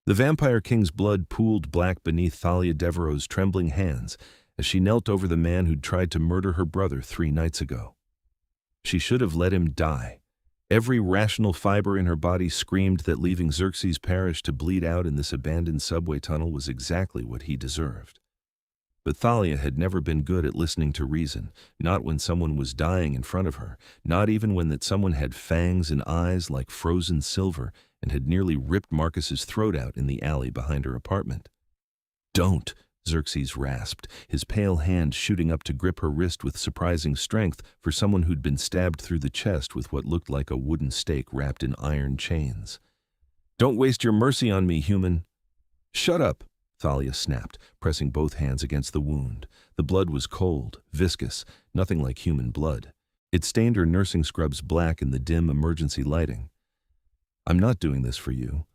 The Vampire King's blood pooled black beneath Thalia Devereaux's trembling hands as she knelt over the man who'd tried to murder her brother 3 nights ago. She should have let him die. Every rational fiber in her body screamed that leaving Xerxes Parrish to bleed out in this abandoned subway tunnel was exactly what he deserved. But Thalia had never been good at listening to reason, not when someone was dying in front of her, not even when that someone had fangs and eyes like frozen silver and had nearly ripped Marcus's throat out in the alley behind her apartment. "Don't," Xerxes rasped, his pale hand shooting up to grip her wrist with surprising strength for someone who'd been stabbed through the chest with what looked like a wooden stake wrapped in iron chains. "Don't waste your mercy on me, human." "Shut up," Thalia snapped, pressing both hands against the wound. The blood was cold, viscous, nothing like human blood. It stained her nursing scrubs black in the dim emergency lighting. "I'm not doing this for you.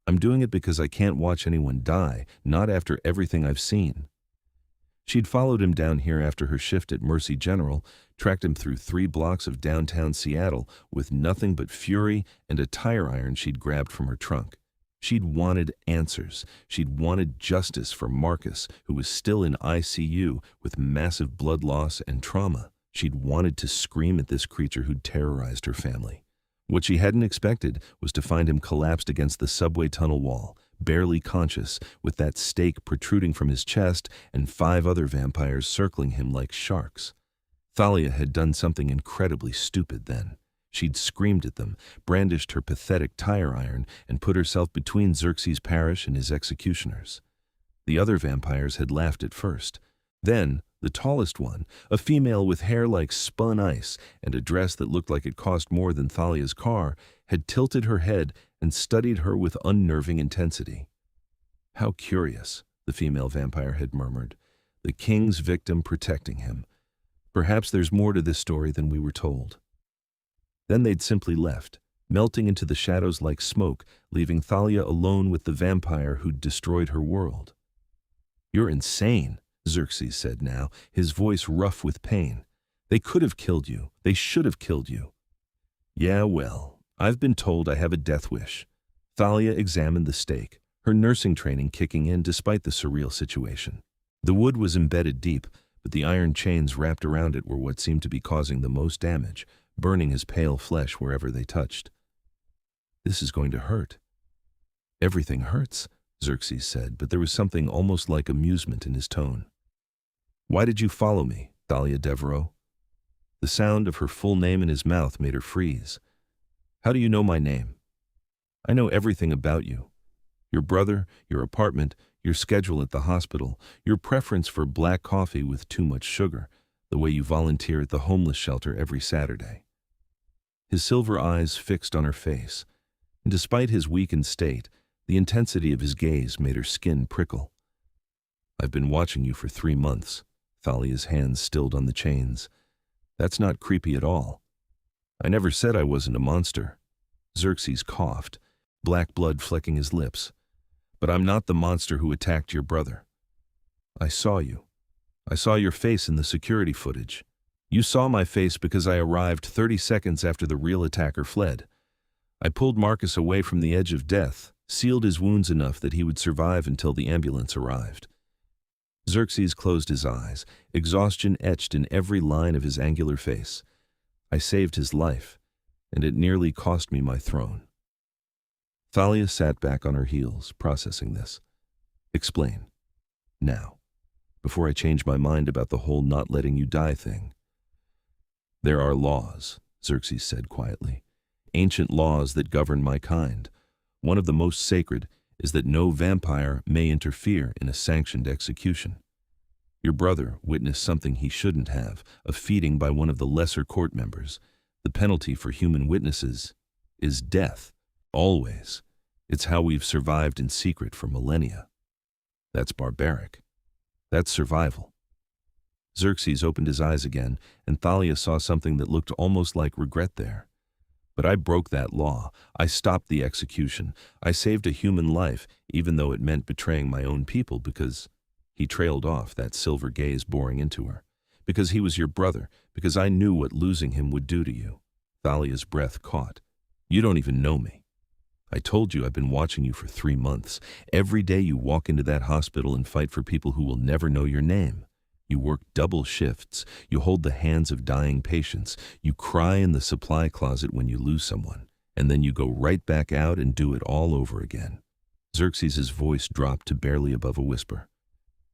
I'm doing it because I can't watch anyone die, not after everything I've seen." She'd followed him down here after her shift at Mercy General, tracked him through 3 blocks of downtown Seattle with nothing but fury and a tire iron she'd grabbed from her trunk. She'd wanted answers. She'd wanted justice for Marcus, who was still in ICU with massive blood loss and trauma. She'd wanted to scream at this creature who'd terrorized her family. What she hadn't expected was to find him collapsed against the subway tunnel wall, barely conscious, with that stake protruding from his chest and 5 other vampires circling him like sharks. Thalia had done something incredibly stupid then. She'd screamed at them, brandished her pathetic tire iron, and put herself between Xerxes Parrish and his executioners. The other vampires had laughed at first. Then, the tallest one, a female with hair like spun ice and a dress that looked like it cost more than Thalia's car, had tilted her head and studied her with unnerving intensity. "How curious," the female vampire had murmured. "The king's victim protecting him. Perhaps there's more to this story than we were told." Then they'd simply left, melting into the shadows like smoke, leaving Thalia alone with the vampire who'd destroyed her world. "You're insane," Xerxes said now, his voice rough with pain. "They could have killed you. They should have killed you." "Yeah, well, I've been told I have a death wish." Thalia examined the stake, her nursing training kicking in despite the surreal situation. The wood was embedded deep, but the iron chains wrapped around it were what seemed to be causing the most damage, burning his pale flesh wherever they touched. "This is going to hurt." "Everything hurts," Xerxes said, but there was something almost like amusement in his tone. "Why did you follow me, Thalia Devereaux?" The sound of her full name in his mouth made her freeze. "How do you know my name?" "I know everything about you. Your brother, your apartment, your schedule at the hospital, your preference for black coffee with too much sugar, the way you volunteer at the homeless shelter every Saturday." His silver eyes fixed on her face, and despite his weakened state, the intensity of his gaze made her skin prickle. "I've been watching you for 3 months, Thalia's hands stilled on the chains. "That's not creepy at all. I never said I wasn't a monster." Xerxes coughed, black blood flecking his lips. "But I'm not the monster who attacked your brother. I saw you. I saw your face in the security footage. You saw my face because I arrived 30 seconds after the real attacker fled. I pulled Marcus away from the edge of death, sealed his wounds enough that he would survive until the ambulance arrived." Xerxes closed his eyes, exhaustion etched in every line of his angular face. "I saved his life, and it nearly cost me my throne." Thalia sat back on her heels, processing this. "Explain. Now, before I change my mind about the whole not letting you die thing." "There are laws," Xerxes said quietly. "Ancient laws that govern my kind. One of the most sacred is that no vampire may interfere in a sanctioned execution. Your brother witnessed something he shouldn't have, a feeding by one of the lesser court members. The penalty for human witnesses is death, always. It's how we've survived in secret for millennia. That's barbaric. That's survival." Xerxes opened his eyes again, and Thalia saw something that looked almost like regret there. "But I broke that law. I stopped the execution. I saved a human life, even though it meant betraying my own people because—" He trailed off, that silver gaze boring into her. "Because he was your brother, because I knew what losing him would do to you." Thalia's breath caught. "You don't even know me. I told you I've been watching you for 3 months. Every day you walk into that hospital and fight for people who will never know your name. You work double shifts. You hold the hands of dying patients. You cry in the supply closet when you lose someone. And then you go right back out and do it all over again. Xerxes' voice dropped to barely above a whisper.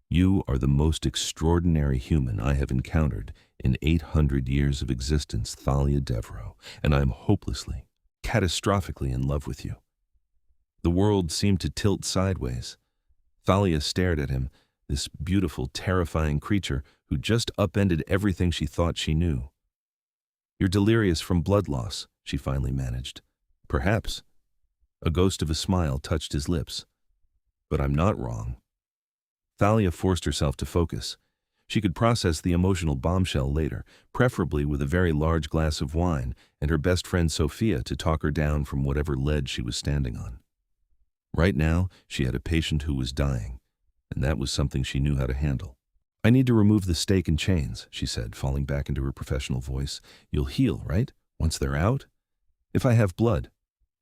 You are the most extraordinary human I have encountered in 800 years of existence, Thalia Devereaux, and I am hopelessly, catastrophically in love with you. The world seemed to tilt sideways. Thalia stared at him, this beautiful, terrifying creature who just upended everything she thought she knew. You're delirious from blood loss, she finally managed. Perhaps. A ghost of a smile touched his lips. But I'm not wrong. Thalia forced herself to focus. She could process the emotional bombshell later, preferably with a very large glass of wine and her best friend Sophia to talk her down from whatever ledge she was standing on. Right now, she had a patient who was dying, and that was something she knew how to handle. I need to remove the stake and chains, she said, falling back into her professional voice. You'll heal, right? Once they're out? If I have blood.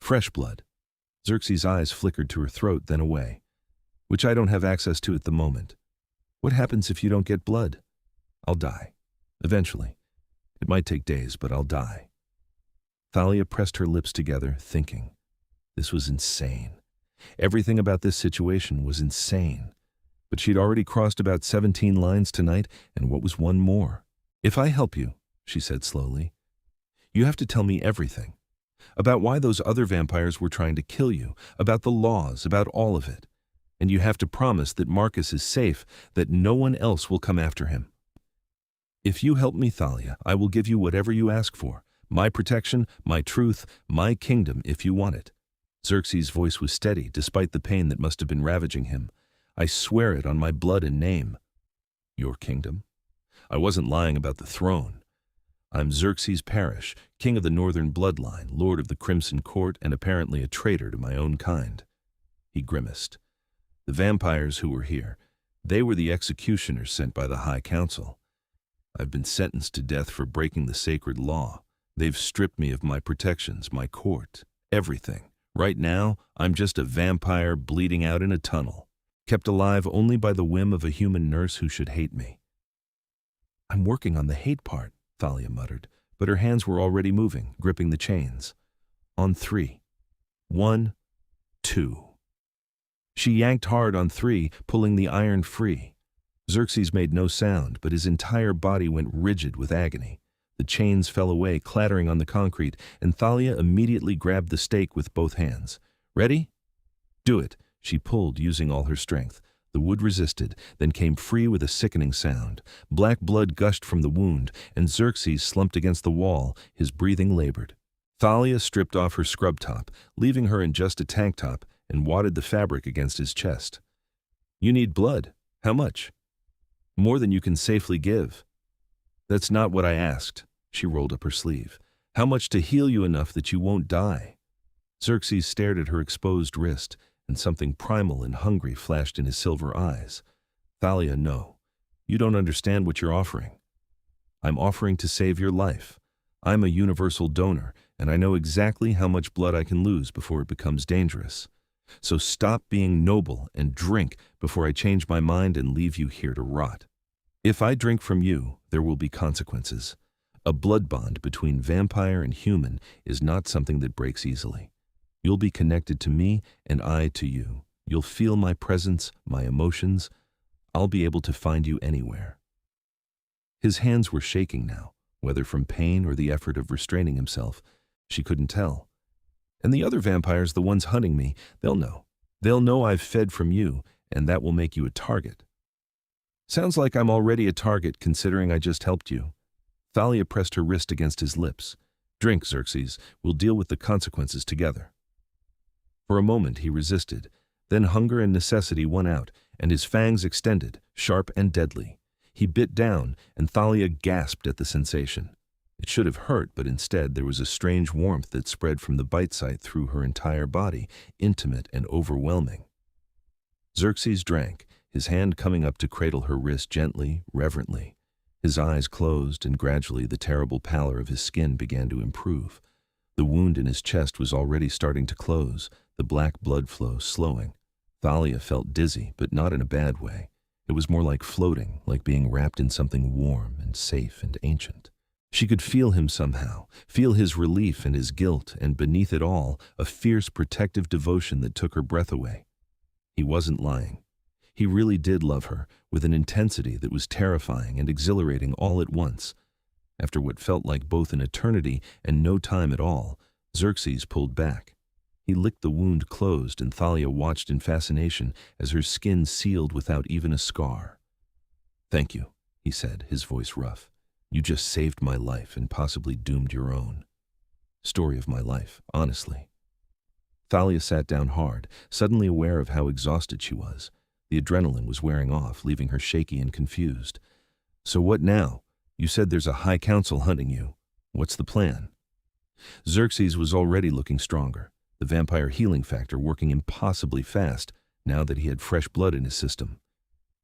Fresh blood. Xerxes' eyes flickered to her throat, then away. Which I don't have access to at the moment. What happens if you don't get blood? I'll die. Eventually. It might take days, but I'll die. Thalia pressed her lips together, thinking. This was insane. Everything about this situation was insane. But she'd already crossed about 17 lines tonight, and what was one more? If I help you, she said slowly, you have to tell me everything. About why those other vampires were trying to kill you, about the laws, about all of it. And you have to promise that Marcus is safe, that no one else will come after him. If you help me, Thalia, I will give you whatever you ask for. My protection, my truth, my kingdom if you want it. Xerxes' voice was steady, despite the pain that must have been ravaging him. I swear it on my blood and name. Your kingdom? I wasn't lying about the throne. I'm Xerxes Parrish, king of the northern bloodline, lord of the Crimson Court, and apparently a traitor to my own kind. He grimaced. The vampires who were here, they were the executioners sent by the High Council. I've been sentenced to death for breaking the sacred law. They've stripped me of my protections, my court, everything. Right now, I'm just a vampire bleeding out in a tunnel, kept alive only by the whim of a human nurse who should hate me. I'm working on the hate part, Thalia muttered, but her hands were already moving, gripping the chains. On 3. 1, 2. She yanked hard on 3, pulling the iron free. Xerxes made no sound, but his entire body went rigid with agony. The chains fell away, clattering on the concrete, and Thalia immediately grabbed the stake with both hands. Ready? Do it, she pulled, using all her strength. The wood resisted, then came free with a sickening sound. Black blood gushed from the wound, and Xerxes slumped against the wall, his breathing labored. Thalia stripped off her scrub top, leaving her in just a tank top, and wadded the fabric against his chest. You need blood. How much? More than you can safely give. That's not what I asked. She rolled up her sleeve. How much to heal you enough that you won't die? Xerxes stared at her exposed wrist, and something primal and hungry flashed in his silver eyes. Thalia, no. You don't understand what you're offering. I'm offering to save your life. I'm a universal donor, and I know exactly how much blood I can lose before it becomes dangerous. So stop being noble and drink before I change my mind and leave you here to rot. If I drink from you, there will be consequences. A blood bond between vampire and human is not something that breaks easily. You'll be connected to me and I to you. You'll feel my presence, my emotions. I'll be able to find you anywhere. His hands were shaking now, whether from pain or the effort of restraining himself. She couldn't tell. And the other vampires, the ones hunting me, they'll know. They'll know I've fed from you, and that will make you a target. Sounds like I'm already a target, considering I just helped you. Thalia pressed her wrist against his lips. Drink, Xerxes. We'll deal with the consequences together. For a moment he resisted. Then hunger and necessity won out, and his fangs extended, sharp and deadly. He bit down, and Thalia gasped at the sensation. It should have hurt, but instead there was a strange warmth that spread from the bite site through her entire body, intimate and overwhelming. Xerxes drank, his hand coming up to cradle her wrist gently, reverently. His eyes closed, and gradually the terrible pallor of his skin began to improve. The wound in his chest was already starting to close, the black blood flow slowing. Thalia felt dizzy, but not in a bad way. It was more like floating, like being wrapped in something warm and safe and ancient. She could feel him somehow, feel his relief and his guilt, and beneath it all, a fierce protective devotion that took her breath away. He wasn't lying. He really did love her, with an intensity that was terrifying and exhilarating all at once. After what felt like both an eternity and no time at all, Xerxes pulled back. He licked the wound closed, and Thalia watched in fascination as her skin sealed without even a scar. "Thank you," he said, his voice rough. "You just saved my life and possibly doomed your own." Story of my life, honestly. Thalia sat down hard, suddenly aware of how exhausted she was. The adrenaline was wearing off, leaving her shaky and confused. "So what now? You said there's a high council hunting you. What's the plan?" Xerxes was already looking stronger, the vampire healing factor working impossibly fast now that he had fresh blood in his system.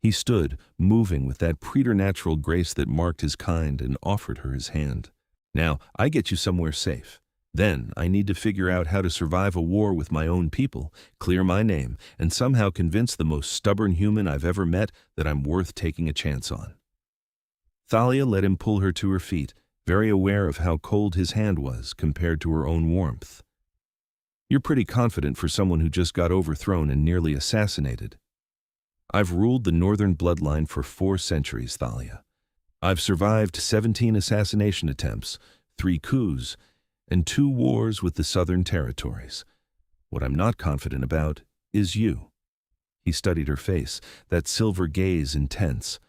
He stood, moving with that preternatural grace that marked his kind, and offered her his hand. "Now, I get you somewhere safe. Then I need to figure out how to survive a war with my own people, clear my name, and somehow convince the most stubborn human I've ever met that I'm worth taking a chance on." Thalia let him pull her to her feet, very aware of how cold his hand was compared to her own warmth. "You're pretty confident for someone who just got overthrown and nearly assassinated." "I've ruled the northern bloodline for 4 centuries, Thalia. I've survived 17 assassination attempts, 3 coups, and 2 wars with the southern territories. What I'm not confident about is you." He studied her face, that silver gaze intense.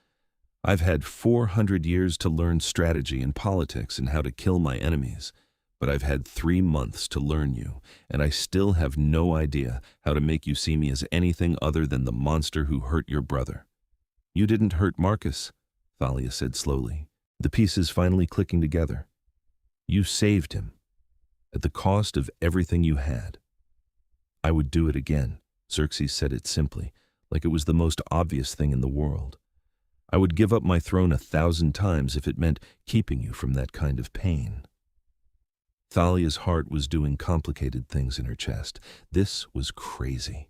"I've had 400 years to learn strategy and politics and how to kill my enemies, but I've had 3 months to learn you, and I still have no idea how to make you see me as anything other than the monster who hurt your brother." "You didn't hurt Marcus," Thalia said slowly, the pieces finally clicking together. "You saved him, at the cost of everything you had." "I would do it again," Xerxes said it simply, like it was the most obvious thing in the world. "I would give up my throne 1,000 times if it meant keeping you from that kind of pain." Thalia's heart was doing complicated things in her chest. This was crazy.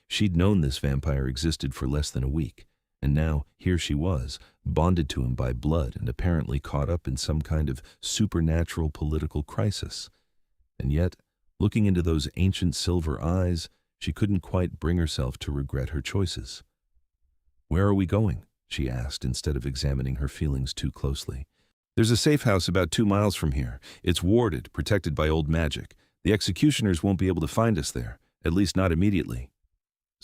She'd known this vampire existed for less than a week, and now here she was, bonded to him by blood and apparently caught up in some kind of supernatural political crisis. And yet, looking into those ancient silver eyes, she couldn't quite bring herself to regret her choices. "Where are we going?" she asked, instead of examining her feelings too closely. "There's a safe house about 2 miles from here. It's warded, protected by old magic. The executioners won't be able to find us there, at least not immediately."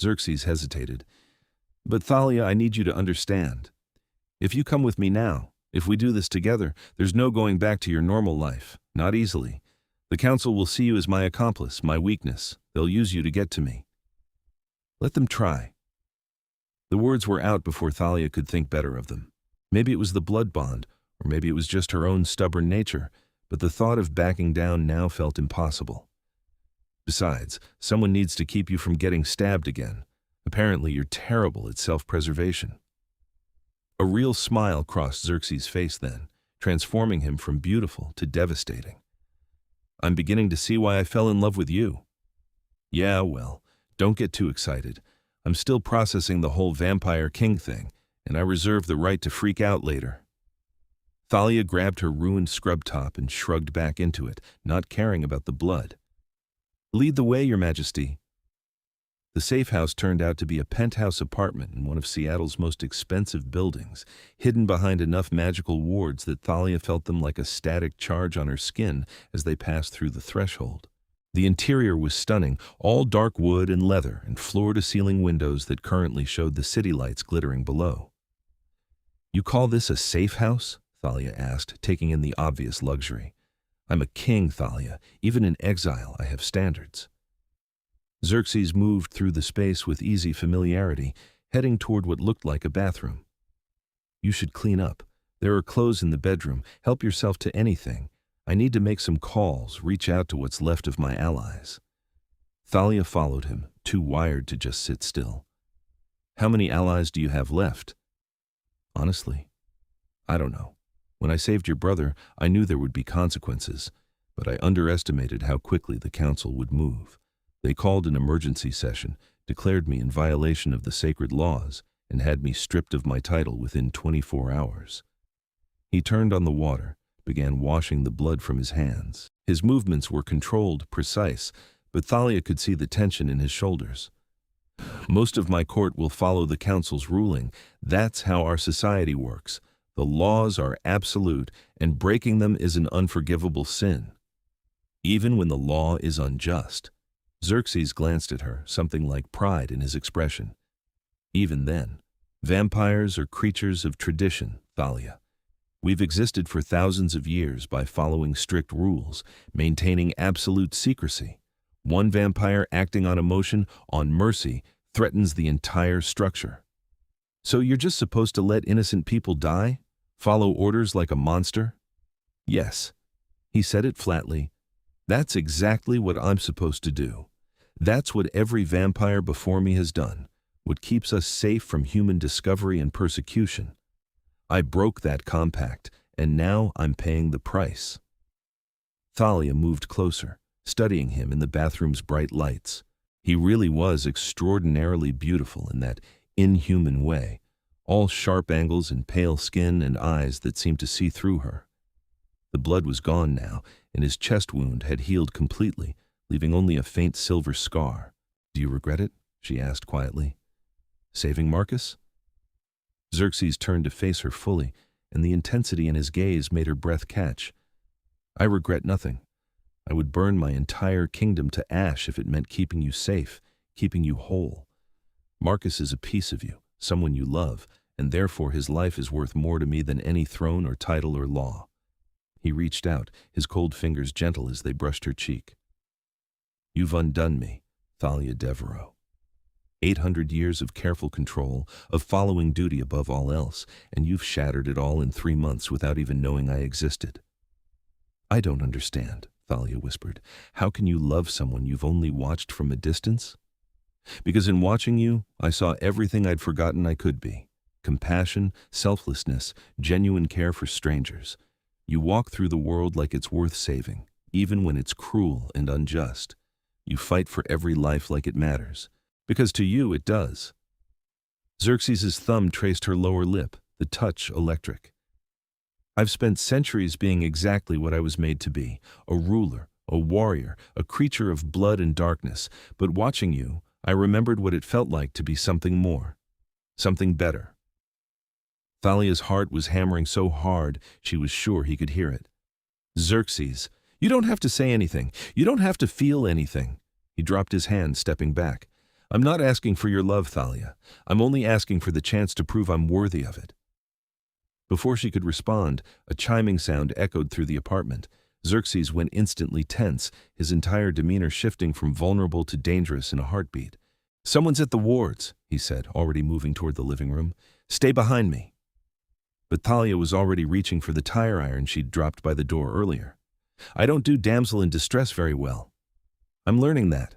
Xerxes hesitated. "But Thalia, I need you to understand. If you come with me now, if we do this together, there's no going back to your normal life, not easily. The council will see you as my accomplice, my weakness. They'll use you to get to me." "Let them try." The words were out before Thalia could think better of them. Maybe it was the blood bond, or maybe it was just her own stubborn nature, but the thought of backing down now felt impossible. Besides, someone needs to keep you from getting stabbed again. Apparently you're terrible at self-preservation. A real smile crossed Xerxes' face then, transforming him from beautiful to devastating. "I'm beginning to see why I fell in love with you." "Yeah, well, don't get too excited. I'm still processing the whole vampire king thing, and I reserve the right to freak out later." Thalia grabbed her ruined scrub top and shrugged back into it, not caring about the blood. "Lead the way, Your Majesty." The safe house turned out to be a penthouse apartment in one of Seattle's most expensive buildings, hidden behind enough magical wards that Thalia felt them like a static charge on her skin as they passed through the threshold. The interior was stunning, all dark wood and leather, and floor-to-ceiling windows that currently showed the city lights glittering below. "You call this a safe house?" Thalia asked, taking in the obvious luxury. "I'm a king, Thalia. Even in exile, I have standards." Xerxes moved through the space with easy familiarity, heading toward what looked like a bathroom. "You should clean up. There are clothes in the bedroom. Help yourself to anything. I need to make some calls, reach out to what's left of my allies." Thalia followed him, too wired to just sit still. "How many allies do you have left?" "Honestly, I don't know. When I saved your brother, I knew there would be consequences, but I underestimated how quickly the council would move. They called an emergency session, declared me in violation of the sacred laws, and had me stripped of my title within 24 hours. He turned on the water, began washing the blood from his hands. His movements were controlled, precise, but Thalia could see the tension in his shoulders. Most of my court will follow the council's ruling. That's how our society works. The laws are absolute, and breaking them is an unforgivable sin, even when the law is unjust. Xerxes glanced at her, something like pride in his expression. Even then, vampires are creatures of tradition, Thalia. We've existed for thousands of years by following strict rules, maintaining absolute secrecy. One vampire acting on emotion, on mercy, threatens the entire structure. So you're just supposed to let innocent people die? Follow orders like a monster? Yes. He said it flatly. That's exactly what I'm supposed to do. That's what every vampire before me has done, what keeps us safe from human discovery and persecution. I broke that compact, and now I'm paying the price. Thalia moved closer, studying him in the bathroom's bright lights. He really was extraordinarily beautiful in that inhuman way, all sharp angles and pale skin and eyes that seemed to see through her. The blood was gone now, and his chest wound had healed completely, leaving only a faint silver scar. "Do you regret it?" she asked quietly. "Saving Marcus?" Xerxes turned to face her fully, and the intensity in his gaze made her breath catch. "I regret nothing. I would burn my entire kingdom to ash if it meant keeping you safe, keeping you whole. Marcus is a piece of you, someone you love, and therefore his life is worth more to me than any throne or title or law." He reached out, his cold fingers gentle as they brushed her cheek. "You've undone me, Thalia Devereaux. 800 years of careful control, of following duty above all else, and you've shattered it all in 3 months without even knowing I existed." "I don't understand," Thalia whispered. "How can you love someone you've only watched from a distance?" "Because in watching you, I saw everything I'd forgotten I could be. Compassion, selflessness, genuine care for strangers. You walk through the world like it's worth saving, even when it's cruel and unjust. You fight for every life like it matters, because to you it does." Xerxes' thumb traced her lower lip, the touch electric. "I've spent centuries being exactly what I was made to be, a ruler, a warrior, a creature of blood and darkness, but watching you, I remembered what it felt like to be something more, something better." Thalia's heart was hammering so hard she was sure he could hear it. "Xerxes, you don't have to say anything. You don't have to feel anything." He dropped his hand, stepping back. "I'm not asking for your love, Thalia. I'm only asking for the chance to prove I'm worthy of it." Before she could respond, a chiming sound echoed through the apartment. Xerxes went instantly tense, his entire demeanor shifting from vulnerable to dangerous in a heartbeat. "Someone's at the wards," he said, already moving toward the living room. "Stay behind me." But Thalia was already reaching for the tire iron she'd dropped by the door earlier. "I don't do damsel in distress very well. I'm learning that."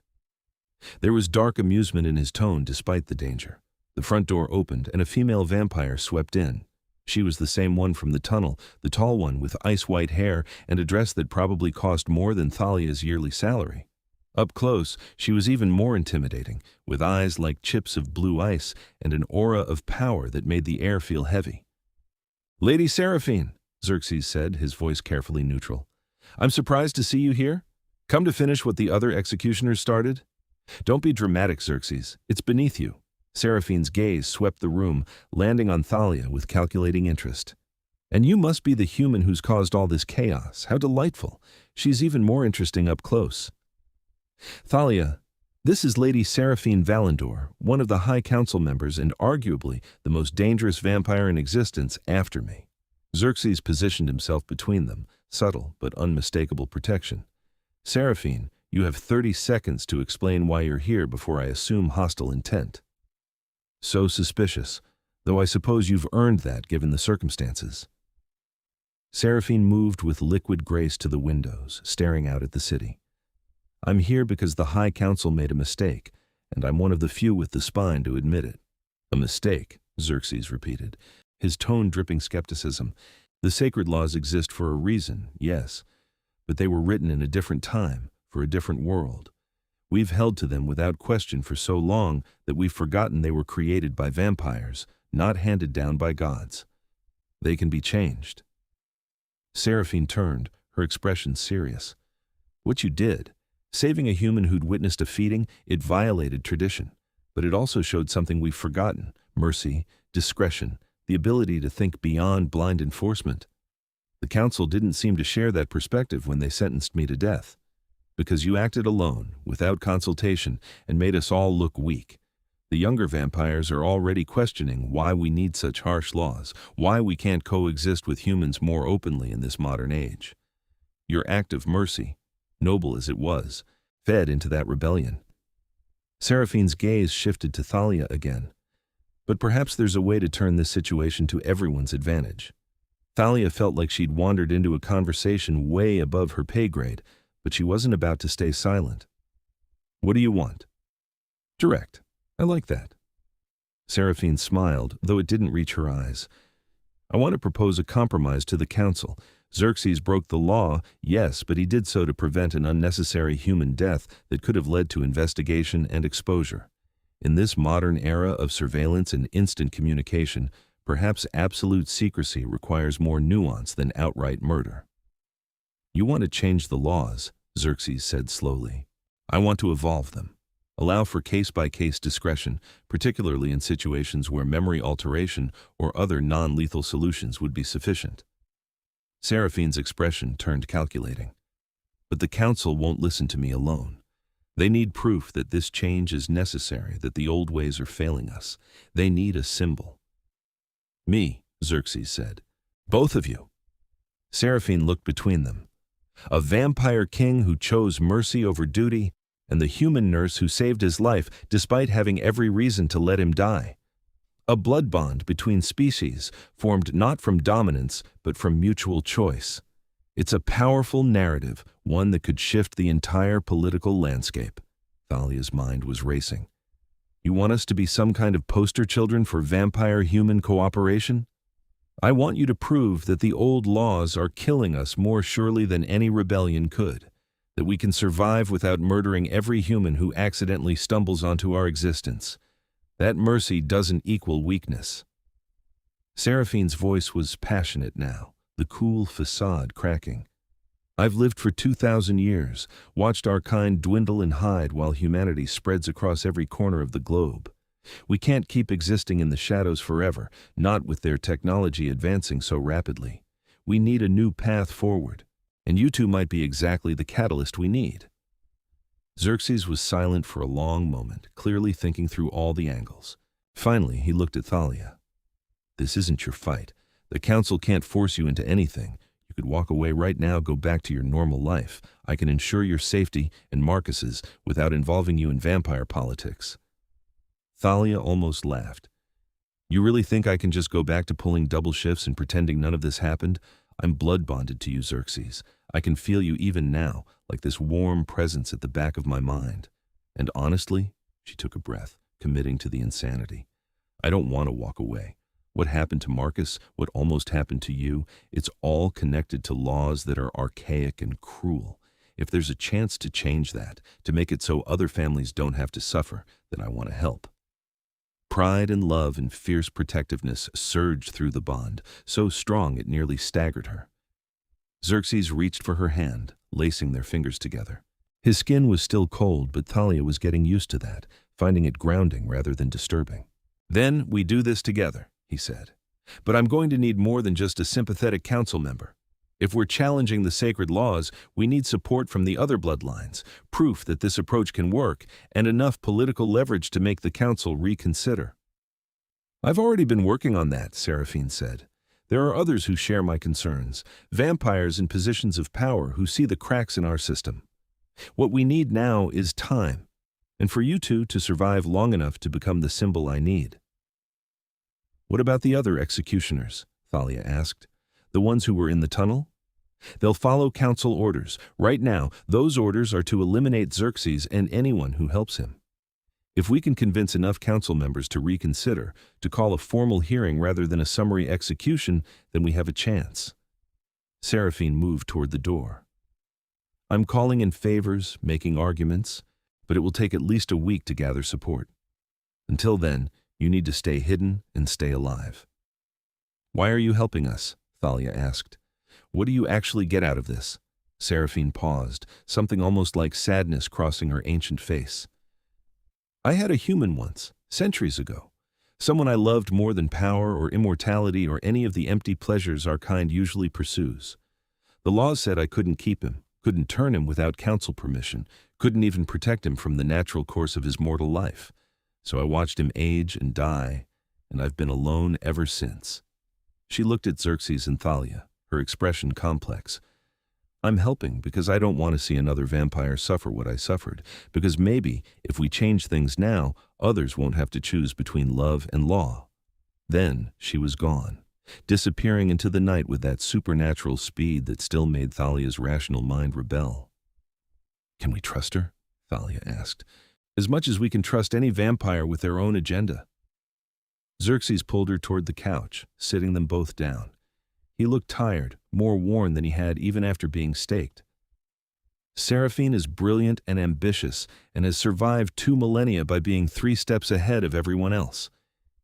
There was dark amusement in his tone despite the danger. The front door opened and a female vampire swept in. She was the same one from the tunnel, the tall one with ice-white hair and a dress that probably cost more than Thalia's yearly salary. Up close, she was even more intimidating, with eyes like chips of blue ice and an aura of power that made the air feel heavy. "Lady Seraphine," Xerxes said, his voice carefully neutral. "I'm surprised to see you here. Come to finish what the other executioners started?" "Don't be dramatic, Xerxes. It's beneath you." Seraphine's gaze swept the room, landing on Thalia with calculating interest. "And you must be the human who's caused all this chaos. How delightful. She's even more interesting up close." "Thalia, this is Lady Seraphine Valendor, one of the High Council members and arguably the most dangerous vampire in existence after me." Xerxes positioned himself between them, subtle but unmistakable protection. "Seraphine, you have 30 seconds to explain why you're here before I assume hostile intent." "So suspicious, though I suppose you've earned that given the circumstances." Seraphine moved with liquid grace to the windows, staring out at the city. "I'm here because the High Council made a mistake, and I'm one of the few with the spine to admit it." "A mistake," Xerxes repeated, his tone dripping skepticism. "The sacred laws exist for a reason, yes, but they were written in a different time, for a different world. We've held to them without question for so long that we've forgotten they were created by vampires, not handed down by gods. They can be changed. Seraphine turned, her expression serious. What you did, saving a human who'd witnessed a feeding, it violated tradition. But it also showed something we've forgotten: mercy, discretion, the ability to think beyond blind enforcement. The council didn't seem to share that perspective when they sentenced me to death. Because you acted alone, without consultation, and made us all look weak. The younger vampires are already questioning why we need such harsh laws, why we can't coexist with humans more openly in this modern age. Your act of mercy, noble as it was, fed into that rebellion. Seraphine's gaze shifted to Thalia again. But perhaps there's a way to turn this situation to everyone's advantage. Thalia felt like she'd wandered into a conversation way above her pay grade, but she wasn't about to stay silent. What do you want? Direct. I like that. Seraphine smiled, though it didn't reach her eyes. I want to propose a compromise to the council. Xerxes broke the law, yes, but he did so to prevent an unnecessary human death that could have led to investigation and exposure. In this modern era of surveillance and instant communication, perhaps absolute secrecy requires more nuance than outright murder. You want to change the laws, Xerxes said slowly. I want to evolve them. Allow for case-by-case discretion, particularly in situations where memory alteration or other non-lethal solutions would be sufficient. Seraphine's expression turned calculating. But the council won't listen to me alone. They need proof that this change is necessary, that the old ways are failing us. They need a symbol. Me, Xerxes said. Both of you. Seraphine looked between them. A vampire king who chose mercy over duty, and the human nurse who saved his life despite having every reason to let him die. A blood bond between species, formed not from dominance, but from mutual choice. It's a powerful narrative, one that could shift the entire political landscape. Thalia's mind was racing. You want us to be some kind of poster children for vampire-human cooperation? I want you to prove that the old laws are killing us more surely than any rebellion could, that we can survive without murdering every human who accidentally stumbles onto our existence. That mercy doesn't equal weakness. Seraphine's voice was passionate now, the cool facade cracking. I've lived for 2,000 years, watched our kind dwindle and hide while humanity spreads across every corner of the globe. We can't keep existing in the shadows forever, not with their technology advancing so rapidly. We need a new path forward, and you two might be exactly the catalyst we need. Xerxes was silent for a long moment, clearly thinking through all the angles. Finally, he looked at Thalia. This isn't your fight. The council can't force you into anything. You could walk away right now, go back to your normal life. I can ensure your safety and Marcus's without involving you in vampire politics. Thalia almost laughed. You really think I can just go back to pulling double shifts and pretending none of this happened? I'm blood bonded to you, Xerxes. I can feel you even now, like this warm presence at the back of my mind. And honestly, she took a breath, committing to the insanity. I don't want to walk away. What happened to Marcus, what almost happened to you, it's all connected to laws that are archaic and cruel. If there's a chance to change that, to make it so other families don't have to suffer, then I want to help. Pride and love and fierce protectiveness surged through the bond, so strong it nearly staggered her. Xerxes reached for her hand, lacing their fingers together. His skin was still cold, but Thalia was getting used to that, finding it grounding rather than disturbing. Then we do this together, he said. But I'm going to need more than just a sympathetic council member. If we're challenging the sacred laws, we need support from the other bloodlines, proof that this approach can work, and enough political leverage to make the council reconsider. I've already been working on that, Seraphine said. There are others who share my concerns, vampires in positions of power who see the cracks in our system. What we need now is time, and for you two to survive long enough to become the symbol I need. What about the other executioners? Thalia asked. The ones who were in the tunnel? They'll follow council orders. Right now, those orders are to eliminate Xerxes and anyone who helps him. If we can convince enough council members to reconsider, to call a formal hearing rather than a summary execution, then we have a chance. Seraphine moved toward the door. I'm calling in favors, making arguments, but it will take at least a week to gather support. Until then, you need to stay hidden and stay alive." "Why are you helping us?" Thalia asked. "What do you actually get out of this?" Seraphine paused, something almost like sadness crossing her ancient face. "I had a human once, centuries ago. Someone I loved more than power or immortality or any of the empty pleasures our kind usually pursues. The laws said I couldn't keep him, couldn't turn him without council permission, couldn't even protect him from the natural course of his mortal life. So I watched him age and die, and I've been alone ever since." She looked at Xerxes and Thalia, her expression complex. "I'm helping because I don't want to see another vampire suffer what I suffered, because maybe, if we change things now, others won't have to choose between love and law." Then she was gone, disappearing into the night with that supernatural speed that still made Thalia's rational mind rebel. "Can we trust her?" Thalia asked. "As much as we can trust any vampire with their own agenda." Xerxes pulled her toward the couch, sitting them both down. He looked tired, more worn than he had even after being staked. "Seraphine is brilliant and ambitious and has survived 2 millennia by being 3 steps ahead of everyone else.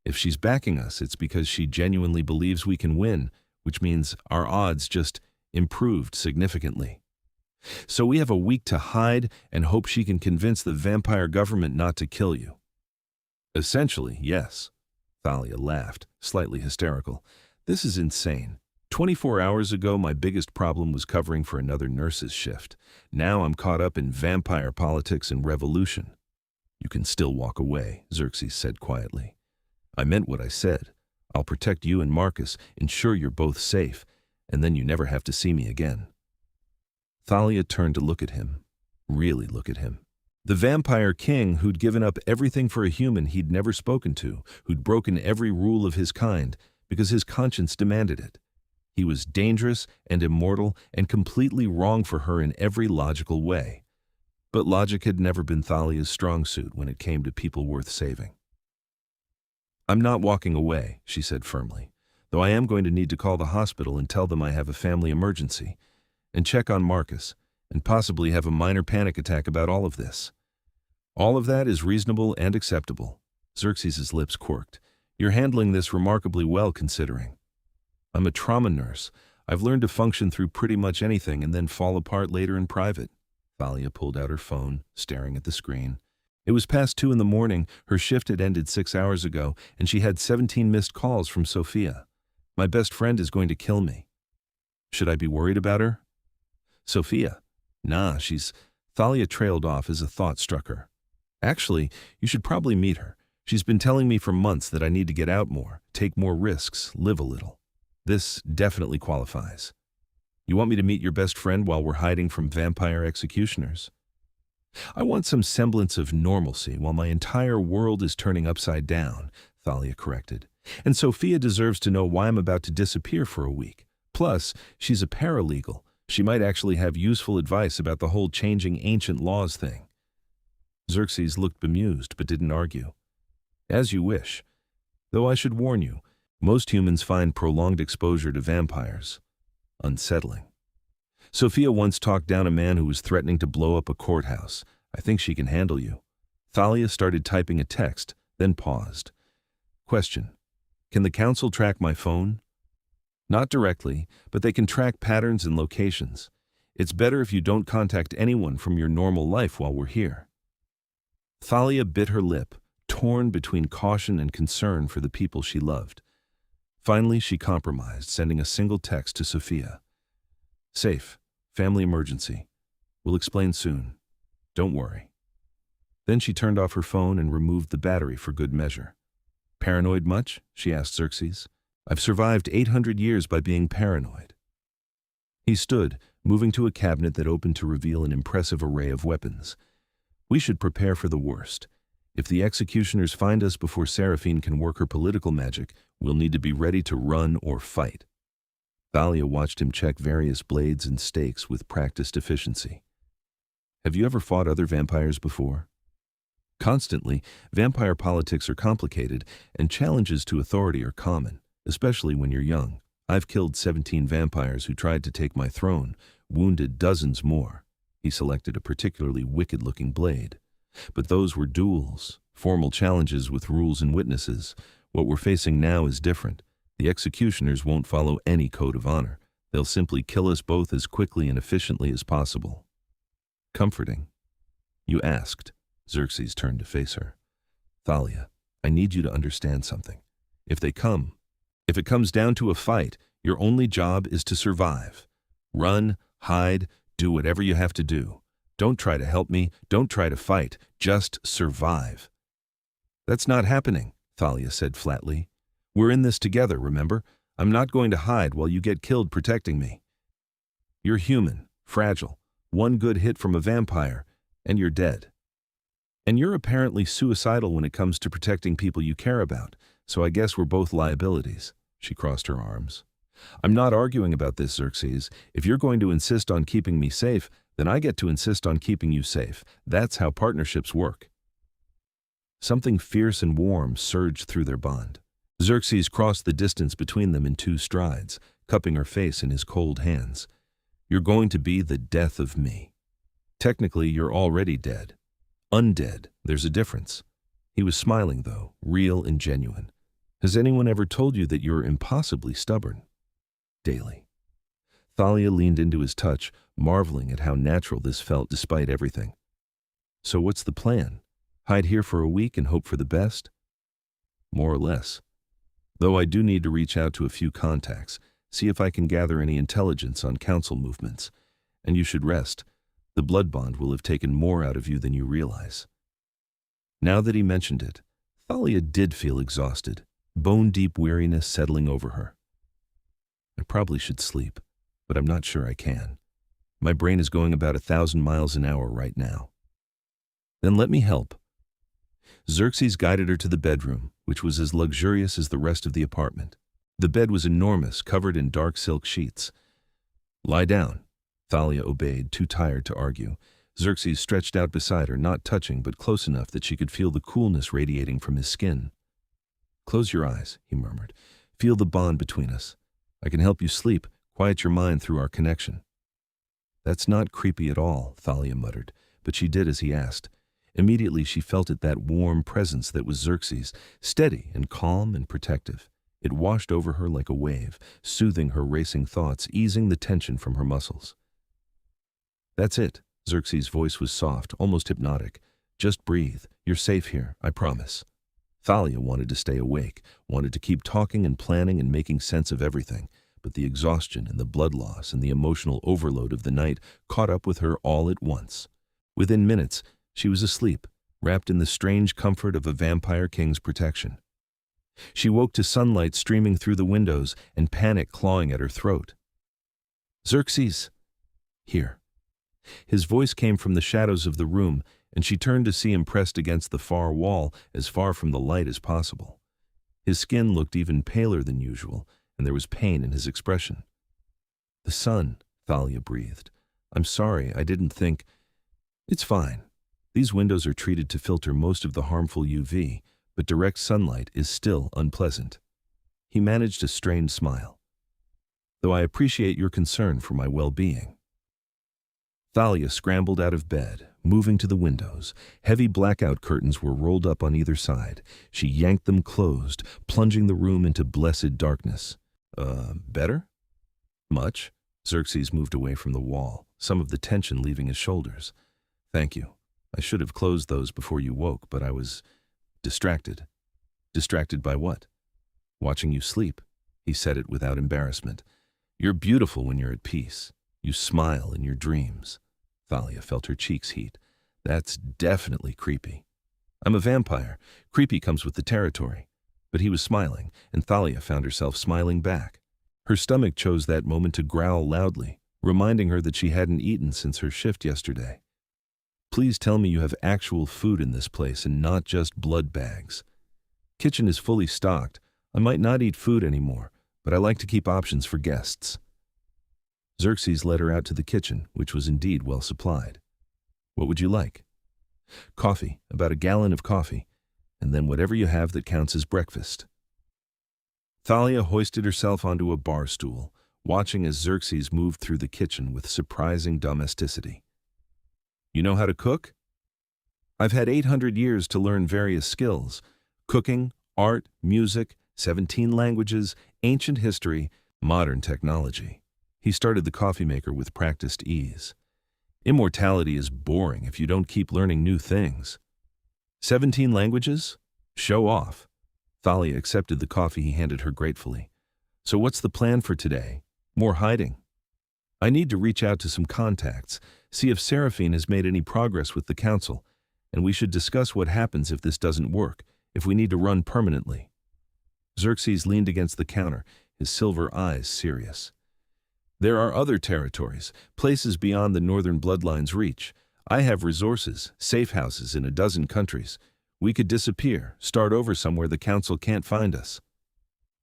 If she's backing us, it's because she genuinely believes we can win, which means our odds just improved significantly. So we have a week to hide and hope she can convince the vampire government not to kill you." "Essentially, yes." Thalia laughed, slightly hysterical. "This is insane. 24 hours ago, my biggest problem was covering for another nurse's shift. Now I'm caught up in vampire politics and revolution." "You can still walk away," Xerxes said quietly. "I meant what I said. I'll protect you and Marcus, ensure you're both safe, and then you never have to see me again." Thalia turned to look at him, really look at him. The vampire king who'd given up everything for a human he'd never spoken to, who'd broken every rule of his kind because his conscience demanded it. He was dangerous and immortal and completely wrong for her in every logical way. But logic had never been Thalia's strong suit when it came to people worth saving. "I'm not walking away," she said firmly, "though I am going to need to call the hospital and tell them I have a family emergency, and check on Marcus, and possibly have a minor panic attack about all of this. All of that is reasonable and acceptable." Xerxes' lips quirked. "You're handling this remarkably well, considering. I'm a trauma nurse. I've learned to function through pretty much anything and then fall apart later in private." Thalia pulled out her phone, staring at the screen. It was past 2 in the morning, her shift had ended 6 hours ago, and she had 17 missed calls from Sophia. "My best friend is going to kill me. Should I be worried about her?" "Sophia? Nah, she's—" Thalia trailed off as a thought struck her. "Actually, you should probably meet her. She's been telling me for months that I need to get out more, take more risks, live a little. This definitely qualifies. You want me to meet your best friend while we're hiding from vampire executioners?" "I want some semblance of normalcy while my entire world is turning upside down," Thalia corrected. "And Sophia deserves to know why I'm about to disappear for a week. Plus, she's a paralegal. She might actually have useful advice about the whole changing ancient laws thing." Xerxes looked bemused but didn't argue. "As you wish. Though I should warn you, most humans find prolonged exposure to vampires unsettling. Sophia once talked down a man who was threatening to blow up a courthouse. I think she can handle you." Thalia started typing a text, then paused. "Question. Can the council track my phone?" "Not directly, but they can track patterns and locations. It's better if you don't contact anyone from your normal life while we're here." Thalia bit her lip, torn between caution and concern for the people she loved. Finally, she compromised, sending a single text to Sophia. "Safe. Family emergency. We'll explain soon. Don't worry." Then she turned off her phone and removed the battery for good measure. "Paranoid much?" she asked Xerxes. "I've survived 800 years by being paranoid." He stood, moving to a cabinet that opened to reveal an impressive array of weapons. "We should prepare for the worst. If the executioners find us before Seraphine can work her political magic, we'll need to be ready to run or fight." Thalia watched him check various blades and stakes with practiced efficiency. "Have you ever fought other vampires before?" "Constantly. Vampire politics are complicated, and challenges to authority are common, especially when you're young. I've killed 17 vampires who tried to take my throne, wounded dozens more. He selected a particularly wicked-looking blade. But those were duels, formal challenges with rules and witnesses. What we're facing now is different. The executioners won't follow any code of honor. They'll simply kill us both as quickly and efficiently as possible. Comforting. You asked. Xerxes turned to face her. Thalia, I need you to understand something. If it comes down to a fight, your only job is to survive. Run, hide, do whatever you have to do. Don't try to help me, don't try to fight, just survive. That's not happening, Thalia said flatly. We're in this together, remember? I'm not going to hide while you get killed protecting me. You're human, fragile, one good hit from a vampire, and you're dead. And you're apparently suicidal when it comes to protecting people you care about, so I guess we're both liabilities. She crossed her arms. I'm not arguing about this, Xerxes. If you're going to insist on keeping me safe, then I get to insist on keeping you safe. That's how partnerships work. Something fierce and warm surged through their bond. Xerxes crossed the distance between them in 2 strides, cupping her face in his cold hands. You're going to be the death of me. Technically, you're already dead. Undead, there's a difference. He was smiling, though, real and genuine. Has anyone ever told you that you're impossibly stubborn? Daily. Thalia leaned into his touch, marveling at how natural this felt despite everything. So what's the plan? Hide here for a week and hope for the best? More or less. Though I do need to reach out to a few contacts, see if I can gather any intelligence on council movements. And you should rest. The blood bond will have taken more out of you than you realize. Now that he mentioned it, Thalia did feel exhausted, bone-deep weariness settling over her. I probably should sleep, but I'm not sure I can. My brain is going about 1,000 miles an hour right now. Then let me help. Xerxes guided her to the bedroom, which was as luxurious as the rest of the apartment. The bed was enormous, covered in dark silk sheets. Lie down. Thalia obeyed, too tired to argue. Xerxes stretched out beside her, not touching, but close enough that she could feel the coolness radiating from his skin. Close your eyes, he murmured. Feel the bond between us. I can help you sleep, quiet your mind through our connection. That's not creepy at all, Thalia muttered, but she did as he asked. Immediately she felt it, that warm presence that was Xerxes, steady and calm and protective. It washed over her like a wave, soothing her racing thoughts, easing the tension from her muscles. That's it. Xerxes' voice was soft, almost hypnotic. Just breathe. You're safe here, I promise. Thalia wanted to stay awake, wanted to keep talking and planning and making sense of everything, but the exhaustion and the blood loss and the emotional overload of the night caught up with her all at once. Within minutes, she was asleep, wrapped in the strange comfort of a vampire king's protection. She woke to sunlight streaming through the windows and panic clawing at her throat. Xerxes! Here. His voice came from the shadows of the room, and she turned to see him pressed against the far wall, as far from the light as possible. His skin looked even paler than usual, and there was pain in his expression. The sun, Thalia breathed. I'm sorry, I didn't think. It's fine. These windows are treated to filter most of the harmful UV, but direct sunlight is still unpleasant. He managed a strained smile. Though I appreciate your concern for my well-being. Thalia scrambled out of bed, moving to the windows. Heavy blackout curtains were rolled up on either side. She yanked them closed, plunging the room into blessed darkness. Better? Much? Xerxes moved away from the wall, some of the tension leaving his shoulders. Thank you. I should have closed those before you woke, but I was distracted. Distracted by what? Watching you sleep. He said it without embarrassment. You're beautiful when you're at peace. You smile in your dreams. Thalia felt her cheeks heat. That's definitely creepy. I'm a vampire. Creepy comes with the territory. But he was smiling, and Thalia found herself smiling back. Her stomach chose that moment to growl loudly, reminding her that she hadn't eaten since her shift yesterday. Please tell me you have actual food in this place and not just blood bags. Kitchen is fully stocked. I might not eat food anymore, but I like to keep options for guests. Xerxes led her out to the kitchen, which was indeed well supplied. What would you like? Coffee, about a gallon of coffee, and then whatever you have that counts as breakfast. Thalia hoisted herself onto a bar stool, watching as Xerxes moved through the kitchen with surprising domesticity. You know how to cook? I've had 800 years to learn various skills: cooking, art, music, 17 languages, ancient history, modern technology. He started the coffee maker with practiced ease. Immortality is boring if you don't keep learning new things. 17 languages? Show off. Thalia accepted the coffee he handed her gratefully. So what's the plan for today? More hiding? I need to reach out to some contacts, see if Seraphine has made any progress with the council, and we should discuss what happens if this doesn't work, if we need to run permanently. Xerxes leaned against the counter, his silver eyes serious. There are other territories, places beyond the northern bloodline's reach. I have resources, safe houses in a dozen countries. We could disappear, start over somewhere the council can't find us.